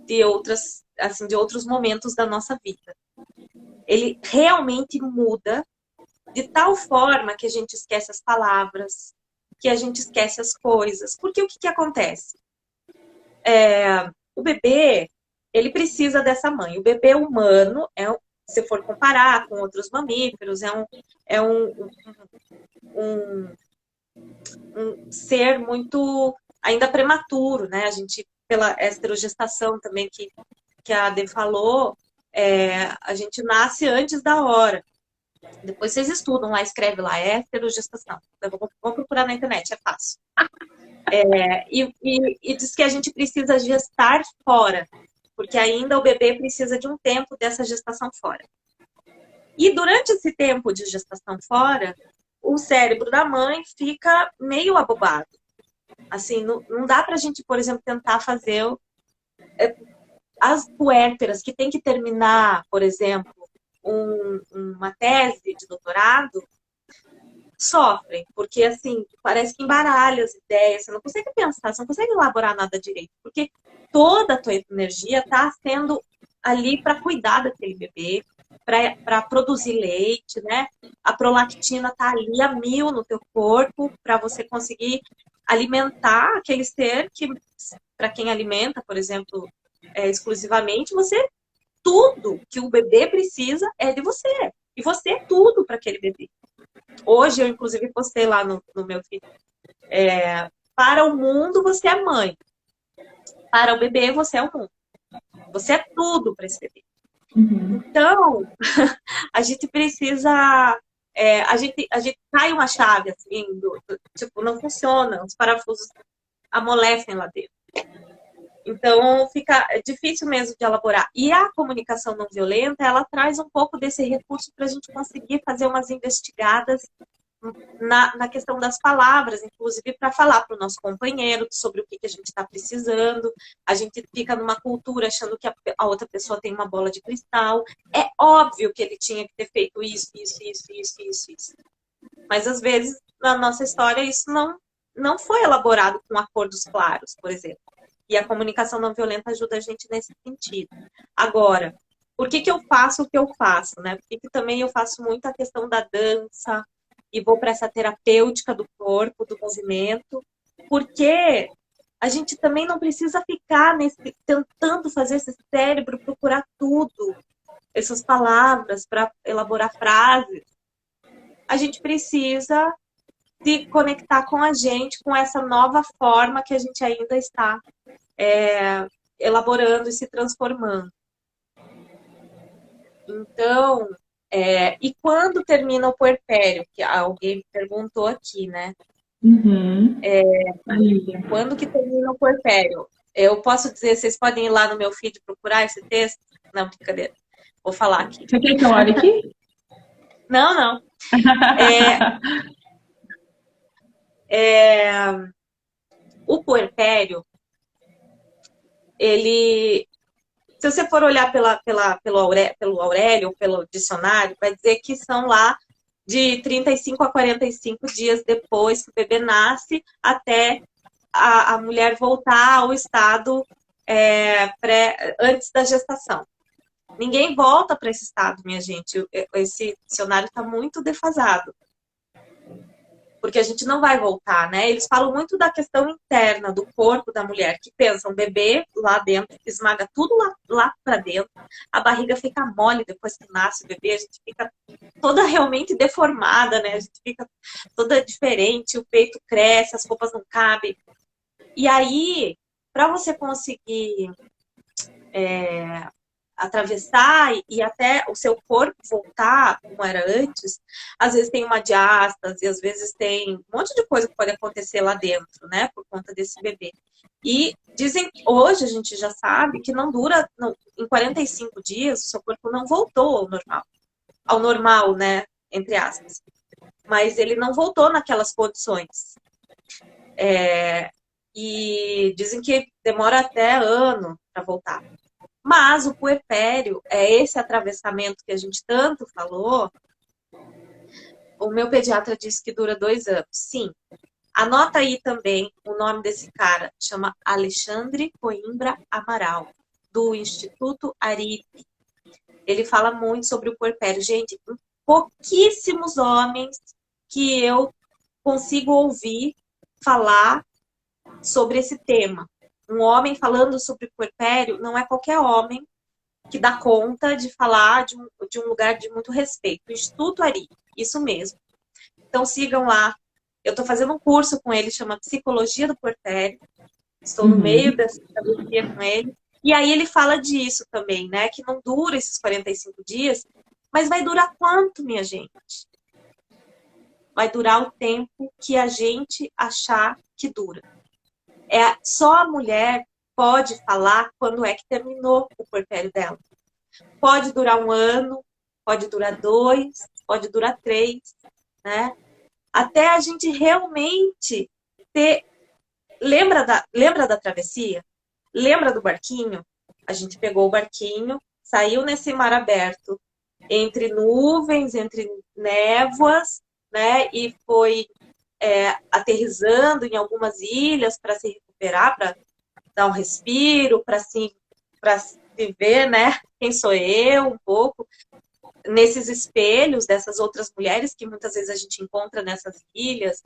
de outros momentos da nossa vida. Ele realmente muda de tal forma que a gente esquece as palavras, que a gente esquece as coisas. Porque o que acontece? O bebê, ele precisa dessa mãe. O bebê humano, se for comparar com outros mamíferos, é um ser muito ainda prematuro, né? A gente, pela esterogestação também que a Ade falou, a gente nasce antes da hora. Depois vocês estudam lá, escreve lá, esterogestação. Vão procurar na internet, é fácil. E diz que a gente precisa gestar fora, porque ainda o bebê precisa de um tempo dessa gestação fora. E durante esse tempo de gestação fora, o cérebro da mãe fica meio abobado. Assim, não dá pra gente, por exemplo, tentar fazer as puérperas que tem que terminar, por exemplo, uma tese de doutorado, sofrem, porque assim, parece que embaralha as ideias, você não consegue pensar, você não consegue elaborar nada direito, porque toda a tua energia está sendo ali para cuidar daquele bebê, para produzir leite, né? A prolactina está ali a 1000 no teu corpo para você conseguir alimentar aquele ser que, para quem alimenta, por exemplo, exclusivamente, tudo que o bebê precisa é de você. E você é tudo para aquele bebê. Hoje eu, inclusive, postei lá no meu feed. Para o mundo, você é mãe. Para o bebê, você é o mundo. Você é tudo para esse bebê. Uhum. Então, a gente precisa. A gente cai uma chave, assim, tipo, não funciona, os parafusos amolecem lá dentro. Então, fica difícil mesmo de elaborar. E a comunicação não violenta, ela traz um pouco desse recurso para a gente conseguir fazer umas investigadas na questão das palavras, inclusive para falar para o nosso companheiro sobre o que a gente está precisando. A gente fica numa cultura achando que a outra pessoa tem uma bola de cristal. É óbvio que ele tinha que ter feito isso. Mas às vezes, na nossa história, isso não foi elaborado com acordos claros, por exemplo. E a comunicação não violenta ajuda a gente nesse sentido. Agora, por que eu faço o que eu faço, né? Por que também eu faço muito a questão da dança e vou para essa terapêutica do corpo, do movimento? Porque a gente também não precisa ficar tentando fazer esse cérebro procurar tudo, essas palavras para elaborar frases. A gente precisa se conectar com a gente, com essa nova forma que a gente ainda está elaborando e se transformando. Então, e quando termina o puerpério? Que alguém perguntou aqui, né? Uhum. Quando que termina o puerpério? Eu posso dizer, vocês podem ir lá no meu feed procurar esse texto? Não, brincadeira. Vou falar aqui. Você quer que eu olhe aqui? Não. O puerpério, ele... Se você for olhar pelo Aurélio, pelo dicionário, vai dizer que são lá de 35 a 45 dias depois que o bebê nasce, até a mulher voltar ao estado antes da gestação. Ninguém volta para esse estado, minha gente. Esse dicionário está muito defasado. Porque a gente não vai voltar, né? Eles falam muito da questão interna do corpo da mulher, que pensa um bebê lá dentro, que esmaga tudo lá para dentro, a barriga fica mole depois que nasce o bebê, a gente fica toda realmente deformada, né? A gente fica toda diferente, o peito cresce, as roupas não cabem. E aí, para você conseguir atravessar e até o seu corpo voltar como era antes, às vezes tem uma diástase, às vezes tem um monte de coisa que pode acontecer lá dentro, né, por conta desse bebê. E dizem, hoje a gente já sabe que não dura, em 45 dias, o seu corpo não voltou ao normal, né, entre aspas. Mas ele não voltou naquelas condições. E dizem que demora até ano para voltar. Mas o puerpério é esse atravessamento que a gente tanto falou. O meu pediatra disse que dura 2 anos. Sim. Anota aí também o nome desse cara. Chama Alexandre Coimbra Amaral, do Instituto Aripe. Ele fala muito sobre o puerpério. Gente, pouquíssimos homens que eu consigo ouvir falar sobre esse tema. Um homem falando sobre puerpério não é qualquer homem que dá conta de falar de um lugar de muito respeito. O Instituto Ari, isso mesmo. Então sigam lá. Eu estou fazendo um curso com ele, chama Psicologia do Puerpério. Estou no meio dessa terapia com ele. E aí ele fala disso também, né? Que não dura esses 45 dias, mas vai durar quanto, minha gente? Vai durar o tempo que a gente achar que dura. Só a mulher pode falar quando é que terminou o puerpério dela. Pode durar 1 ano, pode durar 2, pode durar 3, né? Até a gente realmente ter... Lembra da travessia? Lembra do barquinho? A gente pegou o barquinho, saiu nesse mar aberto, entre nuvens, entre névoas, né? E foi aterrissando em algumas ilhas para se recuperar, para dar um respiro, para se ver, né? Quem sou eu, um pouco, nesses espelhos dessas outras mulheres que muitas vezes a gente encontra nessas ilhas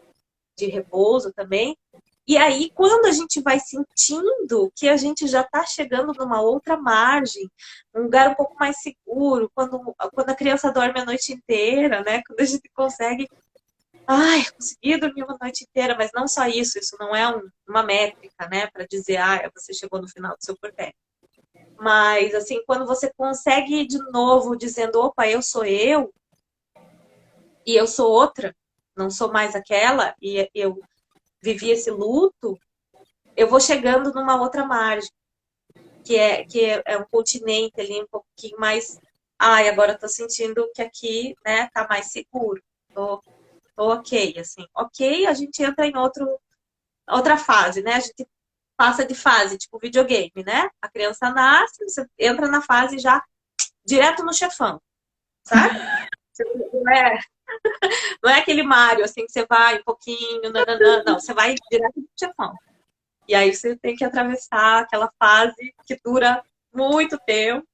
de repouso também. E aí, quando a gente vai sentindo que a gente já está chegando numa outra margem, um lugar um pouco mais seguro, quando a criança dorme a noite inteira, né? Quando a gente consegue consegui dormir uma noite inteira, mas não só isso não é uma métrica, né, para dizer, você chegou no final do seu puerpério. Mas, assim, quando você consegue ir de novo dizendo, opa, e eu sou outra, não sou mais aquela, e eu vivi esse luto, eu vou chegando numa outra margem, que é um continente ali um pouquinho mais. Ai, agora eu tô sentindo que aqui, né, tá mais seguro. Tô ok, assim. Ok, a gente entra em outra fase, né? A gente passa de fase, tipo videogame, né? A criança nasce, você entra na fase já direto no chefão, sabe? Não é aquele Mario, assim, que você vai um pouquinho, nananã, não, você vai direto no chefão. E aí você tem que atravessar aquela fase que dura muito tempo,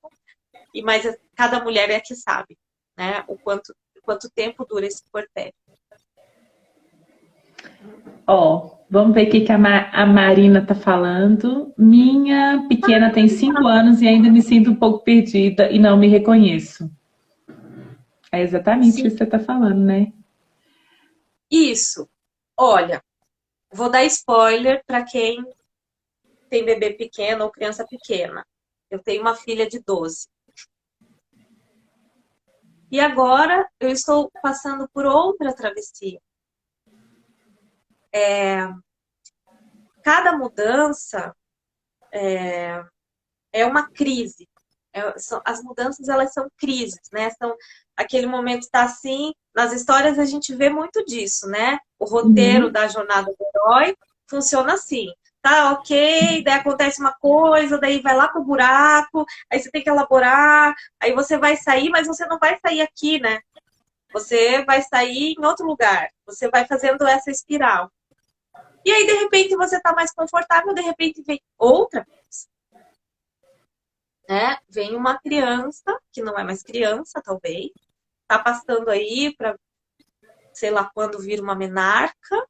mas cada mulher é que sabe, né? Quanto tempo dura esse puerpério. Ó, vamos ver o que a Marina tá falando. Minha pequena tem 5 anos e ainda me sinto um pouco perdida e não me reconheço. É exatamente Sim, isso que você tá falando, né? isso. Olha, vou dar spoiler para quem tem bebê pequeno ou criança pequena. Eu tenho uma filha de 12. E agora eu estou passando por outra travessia. Cada mudança é uma crise. As mudanças, elas são crises, né? São aquele momento está assim. Nas histórias a gente vê muito disso, né? O roteiro Uhum. da jornada do herói funciona assim. Tá, ok, daí acontece uma coisa, daí vai lá pro buraco, aí você tem que elaborar, aí você vai sair, mas você não vai sair aqui, né? Você vai sair em outro lugar. Você vai fazendo essa espiral. E aí, de repente, você tá mais confortável, de repente vem outra coisa, né? Vem uma criança, que não é mais criança, talvez, tá passando aí para, sei lá quando vir uma menarca,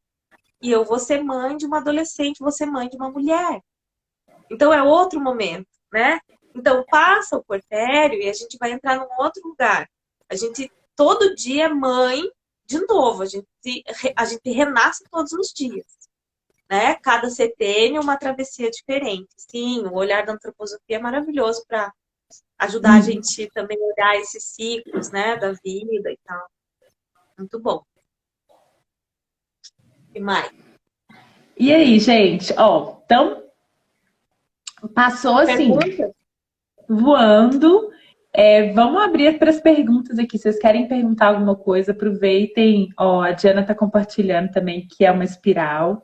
e eu vou ser mãe de uma adolescente, vou ser mãe de uma mulher. Então é outro momento, né? Então passa o puerpério e a gente vai entrar num outro lugar. A gente todo dia é mãe de novo, a gente renasce todos os dias, né? Cada setênio uma travessia diferente. Sim, o olhar da antroposofia é maravilhoso para ajudar a gente também a olhar esses ciclos, né, da vida e tal. Muito bom. E mais? E aí, gente? Ó, então passou assim, Pergunta? voando. Vamos abrir para as perguntas aqui. Vocês querem perguntar alguma coisa? Aproveitem. Ó, a Diana está compartilhando também que é uma espiral.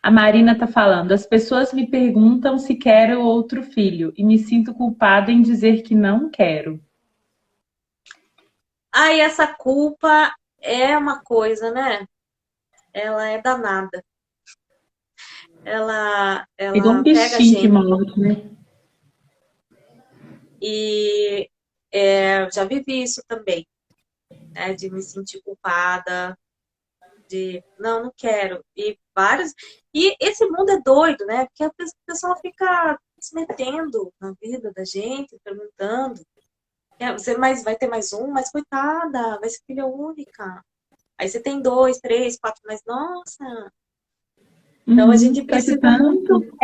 A Marina está falando: as pessoas me perguntam se quero outro filho e me sinto culpada em dizer que não quero. Ai, essa culpa é uma coisa, né? Ela é danada. Ela, Igual um ela pega a bichinho que gente morre, né? e já vivi isso também, né? De me sentir culpada, de não quero. E vários. E esse mundo é doido, né? Porque a pessoa fica se metendo na vida da gente, perguntando. Você vai ter mais um, mas coitada, vai ser filha única. Aí você tem 2, 3, 4, mas nossa. Então a gente Tá que precisa muito tanto.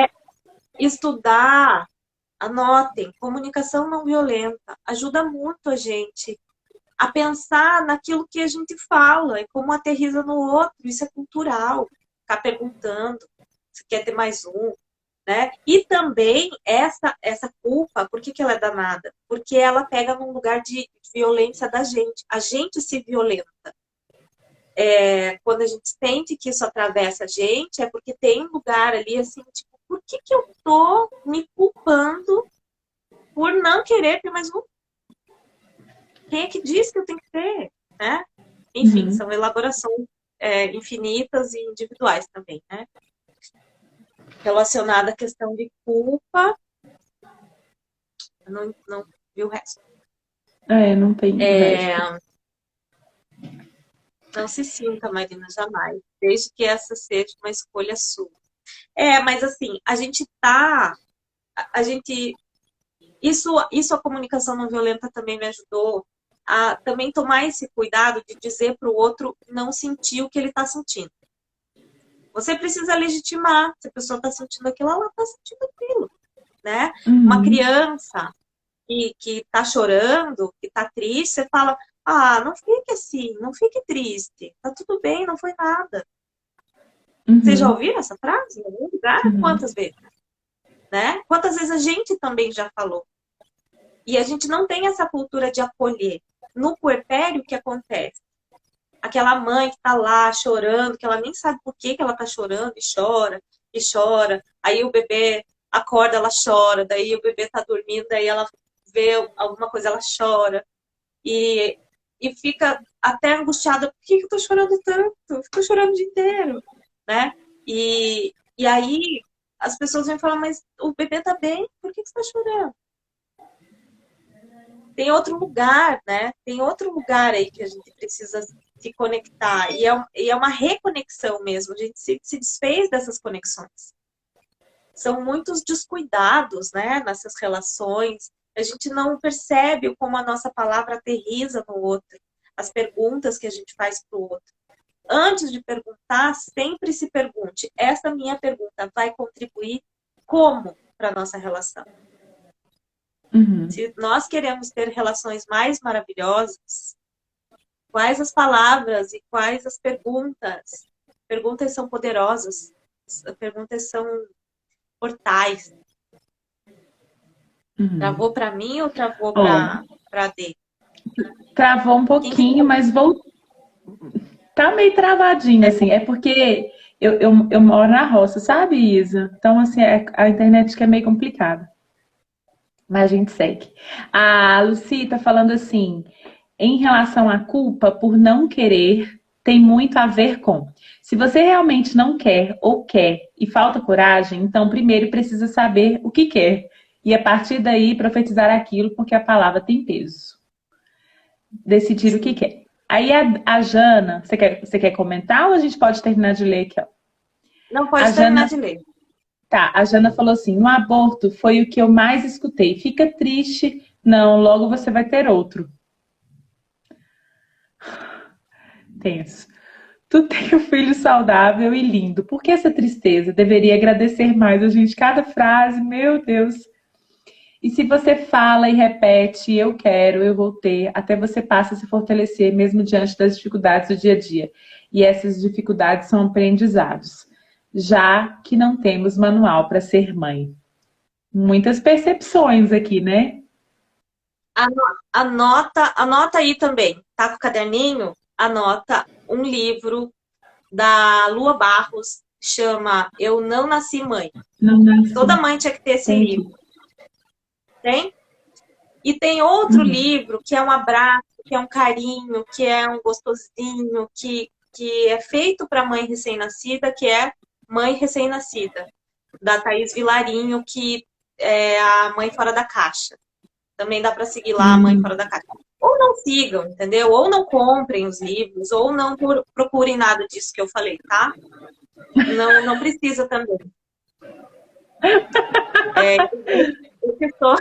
estudar. Anotem, comunicação não violenta ajuda muito a gente a pensar naquilo que a gente fala e como aterriza no outro. Isso é cultural. Ficar perguntando se quer ter mais um, né? E também essa culpa, por que ela é danada? Porque ela pega num lugar de violência da gente. A gente se violenta. Quando a gente sente que isso atravessa a gente, é porque tem um lugar ali assim, tipo, por que eu tô me culpando por não querer ter mais um? Quem é que diz que eu tenho que ter? Né? Enfim, Uhum. são elaborações infinitas e individuais também, né? Relacionada à questão de culpa, não vi o resto. Não tem o resto. Não se sinta, Marina, jamais. Desde que essa seja uma escolha sua. Mas assim, a gente tá. A gente. Isso a comunicação não violenta também me ajudou a também tomar esse cuidado de dizer para o outro não sentir o que ele está sentindo. Você precisa legitimar. Se a pessoa está sentindo aquilo, ela está sentindo aquilo. né? Uma Uhum. criança que tá chorando, que tá triste, você fala, ah, não fique assim, não fique triste, tá tudo bem, não foi nada. Vocês já Uhum. ouviram essa frase em algum lugar? Uhum. Quantas vezes? Né? Quantas vezes a gente também já falou? E a gente não tem essa cultura de acolher. No puerpério, o que acontece? Aquela mãe que tá lá chorando, que ela nem sabe por que ela tá chorando, e chora, e chora. Aí o bebê acorda, ela chora. Daí o bebê tá dormindo, daí ela vê alguma coisa, ela chora. E, e fica até angustiada. Por que eu tô chorando tanto? Eu fico chorando o dia inteiro, né? E aí as pessoas vêm falar, mas o bebê tá bem, por que você tá chorando? Tem outro lugar, né? Tem outro lugar aí que a gente precisa se conectar. E é uma reconexão mesmo. A gente se desfez dessas conexões. São muitos descuidados, né? Nessas relações. A gente não percebe como a nossa palavra aterriza no outro. As perguntas que a gente faz para o outro. Antes de perguntar, sempre se pergunte: essa minha pergunta vai contribuir como para a nossa relação? Uhum. Se nós queremos ter relações mais maravilhosas, quais as palavras e quais as perguntas? Perguntas são poderosas. Perguntas são portais. Uhum. Travou para mim ou travou Ó, para D? travou um Quem que pouquinho, tá? mas voltou. Tá meio travadinho, assim. É porque eu moro na roça, sabe, Isa? Então, assim, a internet que é meio complicada. Mas a gente segue. A Lucy tá falando assim, em relação à culpa por não querer, tem muito a ver com. Se você realmente não quer ou quer e falta coragem, então primeiro precisa saber o que quer. E a partir daí profetizar aquilo, porque a palavra tem peso. Decidir o que Sim. quer. Aí a Jana, você quer comentar ou a gente pode terminar de ler aqui? Ó? Não A pode terminar Jana de ler. Tá, a Jana falou assim: no aborto foi o que eu mais escutei. Fica triste, não, logo você vai ter outro. Tenso. Tu tem um filho saudável e lindo. Por que essa tristeza? Deveria agradecer mais a gente. Cada frase, meu Deus. E se você fala e repete, eu quero, eu vou ter, até você passa a se fortalecer, mesmo diante das dificuldades do dia a dia. E essas dificuldades são aprendizados. Já que não temos manual para ser mãe. Muitas percepções aqui, né? Anota aí também. Tá com o caderninho? Anota um livro da Lua Barros, chama Eu Não Nasci Mãe. Não Toda nasci. mãe tinha que ter esse Entendi. livro, tem? E tem outro Uhum. livro que é um abraço, que é um carinho, que é um gostosinho, que é feito para mãe recém-nascida, que é Mãe Recém-Nascida, da Thaís Vilarinho, que é a Mãe Fora da Caixa. Também dá para seguir lá a Mãe Fora da Caixa. Ou não sigam, entendeu? Ou não comprem os livros, ou não procurem nada disso que eu falei, tá? Não, não precisa também. Eu que sou,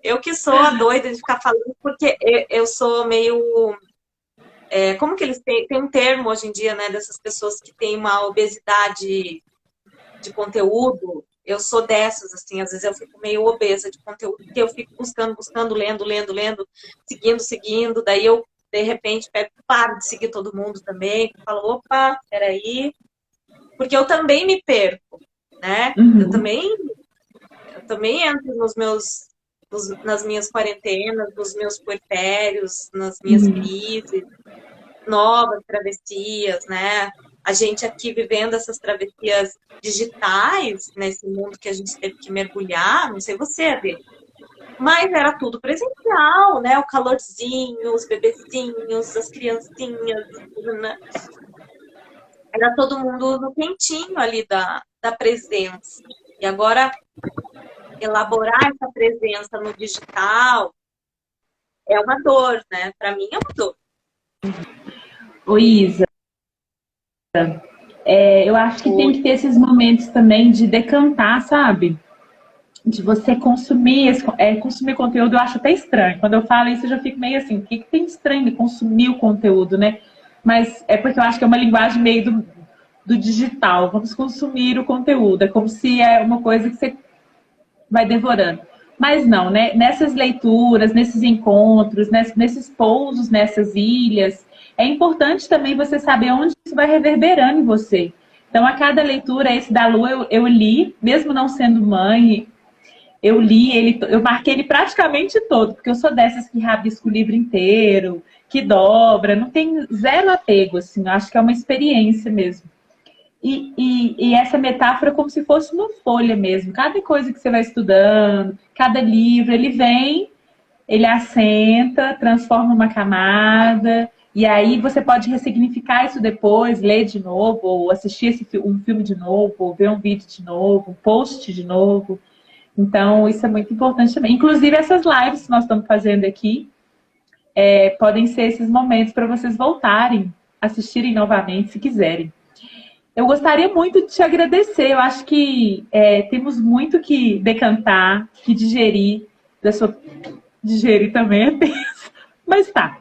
eu que sou a doida de ficar falando, porque eu sou meio. Como que eles têm? Tem um termo hoje em dia, né, dessas pessoas que têm uma obesidade de conteúdo. Eu sou dessas, assim, às vezes eu fico meio obesa de conteúdo, porque eu fico buscando, lendo, seguindo, daí eu, de repente, paro de seguir todo mundo também, falo, opa, peraí, porque eu também me perco, né? Eu Uhum. também entro nas minhas quarentenas, nos meus puerpérios, nas minhas Uhum. crises, novas travessias, né? A gente aqui vivendo essas travessias digitais, nesse mundo que a gente teve que mergulhar, não sei você, Adê, mas era tudo presencial, né? O calorzinho, os bebezinhos, as criancinhas, né? Era todo mundo no quentinho ali da presença. E agora, elaborar essa presença no digital é uma dor, né? Para mim é uma dor. Ô, Isa, eu acho que tem Oi. que ter esses momentos também de decantar, sabe? De você consumir conteúdo, eu acho até estranho. Quando eu falo isso, eu já fico meio assim, o que tem estranho de consumir o conteúdo, né? Mas é porque eu acho que é uma linguagem meio do digital. Vamos consumir o conteúdo. É como se é uma coisa que você vai devorando. Mas não, né? Nessas leituras, nesses encontros, nesses pousos, nessas ilhas, é importante também você saber onde isso vai reverberando em você. Então, a cada leitura, esse da Lua eu li, mesmo não sendo mãe, eu li ele, eu marquei ele praticamente todo, porque eu sou dessas que rabisco o livro inteiro, que dobra, não tem zero apego, assim, eu acho que é uma experiência mesmo. E essa metáfora é como se fosse uma folha mesmo. Cada coisa que você vai estudando, cada livro, ele vem, ele assenta, transforma uma camada, e aí você pode ressignificar isso depois, ler de novo, ou assistir um filme de novo, ou ver um vídeo de novo, um post de novo. Então, isso é muito importante também. Inclusive, essas lives que nós estamos fazendo aqui, podem ser esses momentos para vocês voltarem, assistirem novamente, se quiserem. Eu gostaria muito de te agradecer. Eu acho que temos muito que decantar, que digerir, digerir também é tenso, mas tá.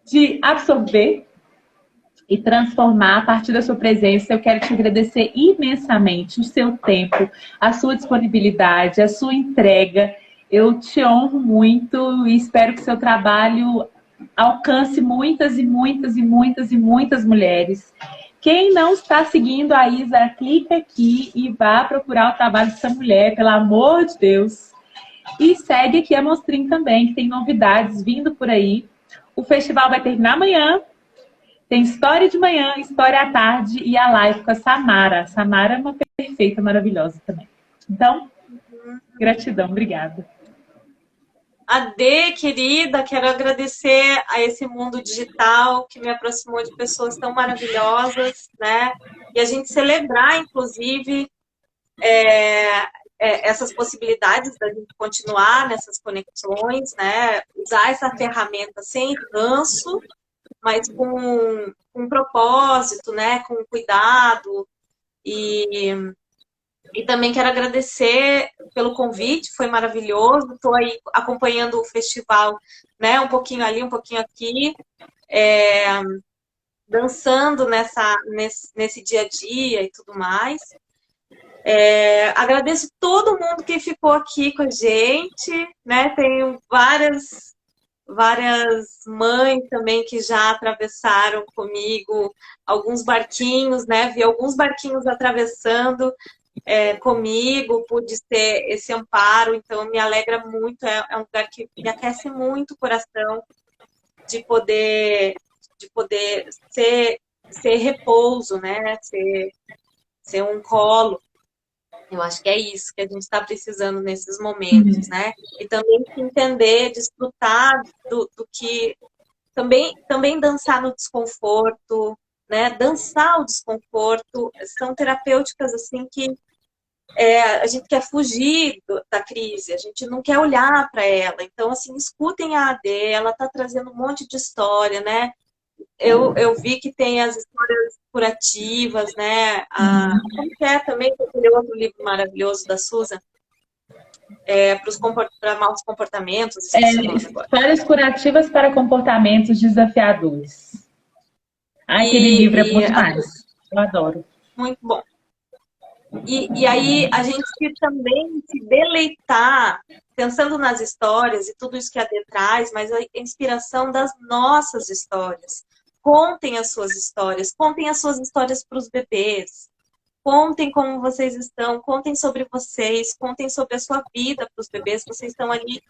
De absorver e transformar a partir da sua presença. Eu quero te agradecer imensamente o seu tempo, a sua disponibilidade, a sua entrega. Eu te honro muito e espero que seu trabalho alcance muitas e muitas e muitas e muitas mulheres. Quem não está seguindo a Isa, clica aqui e vá procurar o trabalho dessa mulher, pelo amor de Deus. E segue aqui a Mostrinho também, que tem novidades vindo por aí. O festival vai terminar amanhã. Tem história de manhã, história à tarde e a live com a Samara. A Samara é uma perfeita, maravilhosa também. Então, gratidão, obrigada. Adê, querida, quero agradecer a esse mundo digital que me aproximou de pessoas tão maravilhosas, né? E a gente celebrar, inclusive, essas possibilidades da gente continuar nessas conexões, né? Usar essa ferramenta sem ranço, mas com propósito, né? Com cuidado. E também quero agradecer pelo convite, foi maravilhoso. Estou aí acompanhando o festival, né? Um pouquinho ali, um pouquinho aqui, dançando nesse dia a dia e tudo mais. Agradeço todo mundo que ficou aqui com a gente, né? Tenho várias mães também que já atravessaram comigo alguns barquinhos, né? Vi alguns barquinhos atravessando comigo, pude ter esse amparo, então me alegra muito, é um lugar que me aquece muito o coração de poder ser repouso, né? Ser um colo. Eu acho que é isso que a gente está precisando nesses momentos, né? E também entender, desfrutar do que... Também dançar no desconforto, né? Dançar o desconforto são terapêuticas, assim, que a gente quer fugir da crise, a gente não quer olhar para ela. Então, assim, escutem a AD, ela está trazendo um monte de história, né? Eu vi que tem as histórias curativas, né? Como que é também aquele outro livro maravilhoso da Susan? Para maus comportamentos. Histórias curativas para comportamentos desafiadores. Aquele livro é bom demais. Eu adoro. Muito bom. E aí a gente também se deleitar, pensando nas histórias e tudo isso que a Adê traz, mas a inspiração das nossas histórias. Contem as suas histórias para os bebês. Contem como vocês estão, contem sobre vocês, contem sobre a sua vida para os bebês. Vocês estão ali,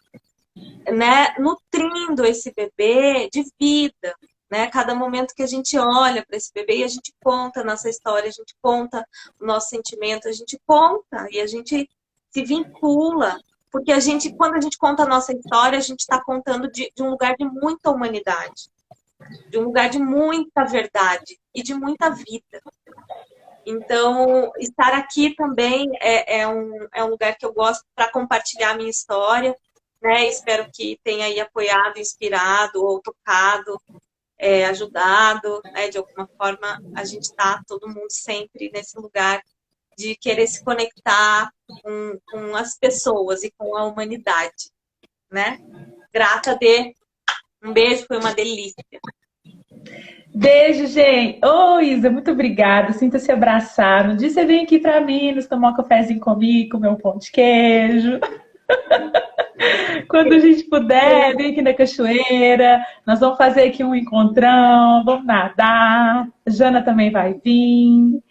né, nutrindo esse bebê de vida. Né? Cada momento que a gente olha para esse bebê e a gente conta a nossa história, a gente conta o nosso sentimento, a gente conta e a gente se vincula. Porque quando a gente conta a nossa história, a gente está contando de um lugar de muita humanidade, de um lugar de muita verdade e de muita vida. Então, estar aqui também é um lugar que eu gosto para compartilhar a minha história. Né? Espero que tenha aí apoiado, inspirado ou tocado, ajudado, né? De alguma forma, a gente está todo mundo sempre nesse lugar de querer se conectar com as pessoas e com a humanidade, né? Grata, Dê. Um beijo, foi uma delícia. Beijo, gente. Ô, Isa, muito obrigada. Sinta-se abraçado. Um dia você vem aqui para Minas tomar um cafezinho comigo, comer um pão de queijo. Quando a gente puder, vem aqui na cachoeira. Nós vamos fazer aqui um encontrão, vamos nadar. A Jana também vai vir.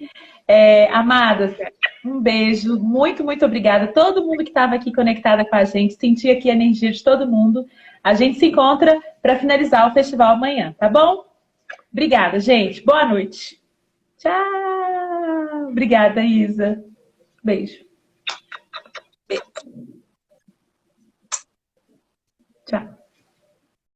Amadas, um beijo. Muito, muito obrigada. Todo mundo que estava aqui conectada com a gente, senti aqui a energia de todo mundo. A gente se encontra para finalizar o festival amanhã, tá bom? Obrigada, gente. Boa noite. Tchau. Obrigada, Isa. Beijo.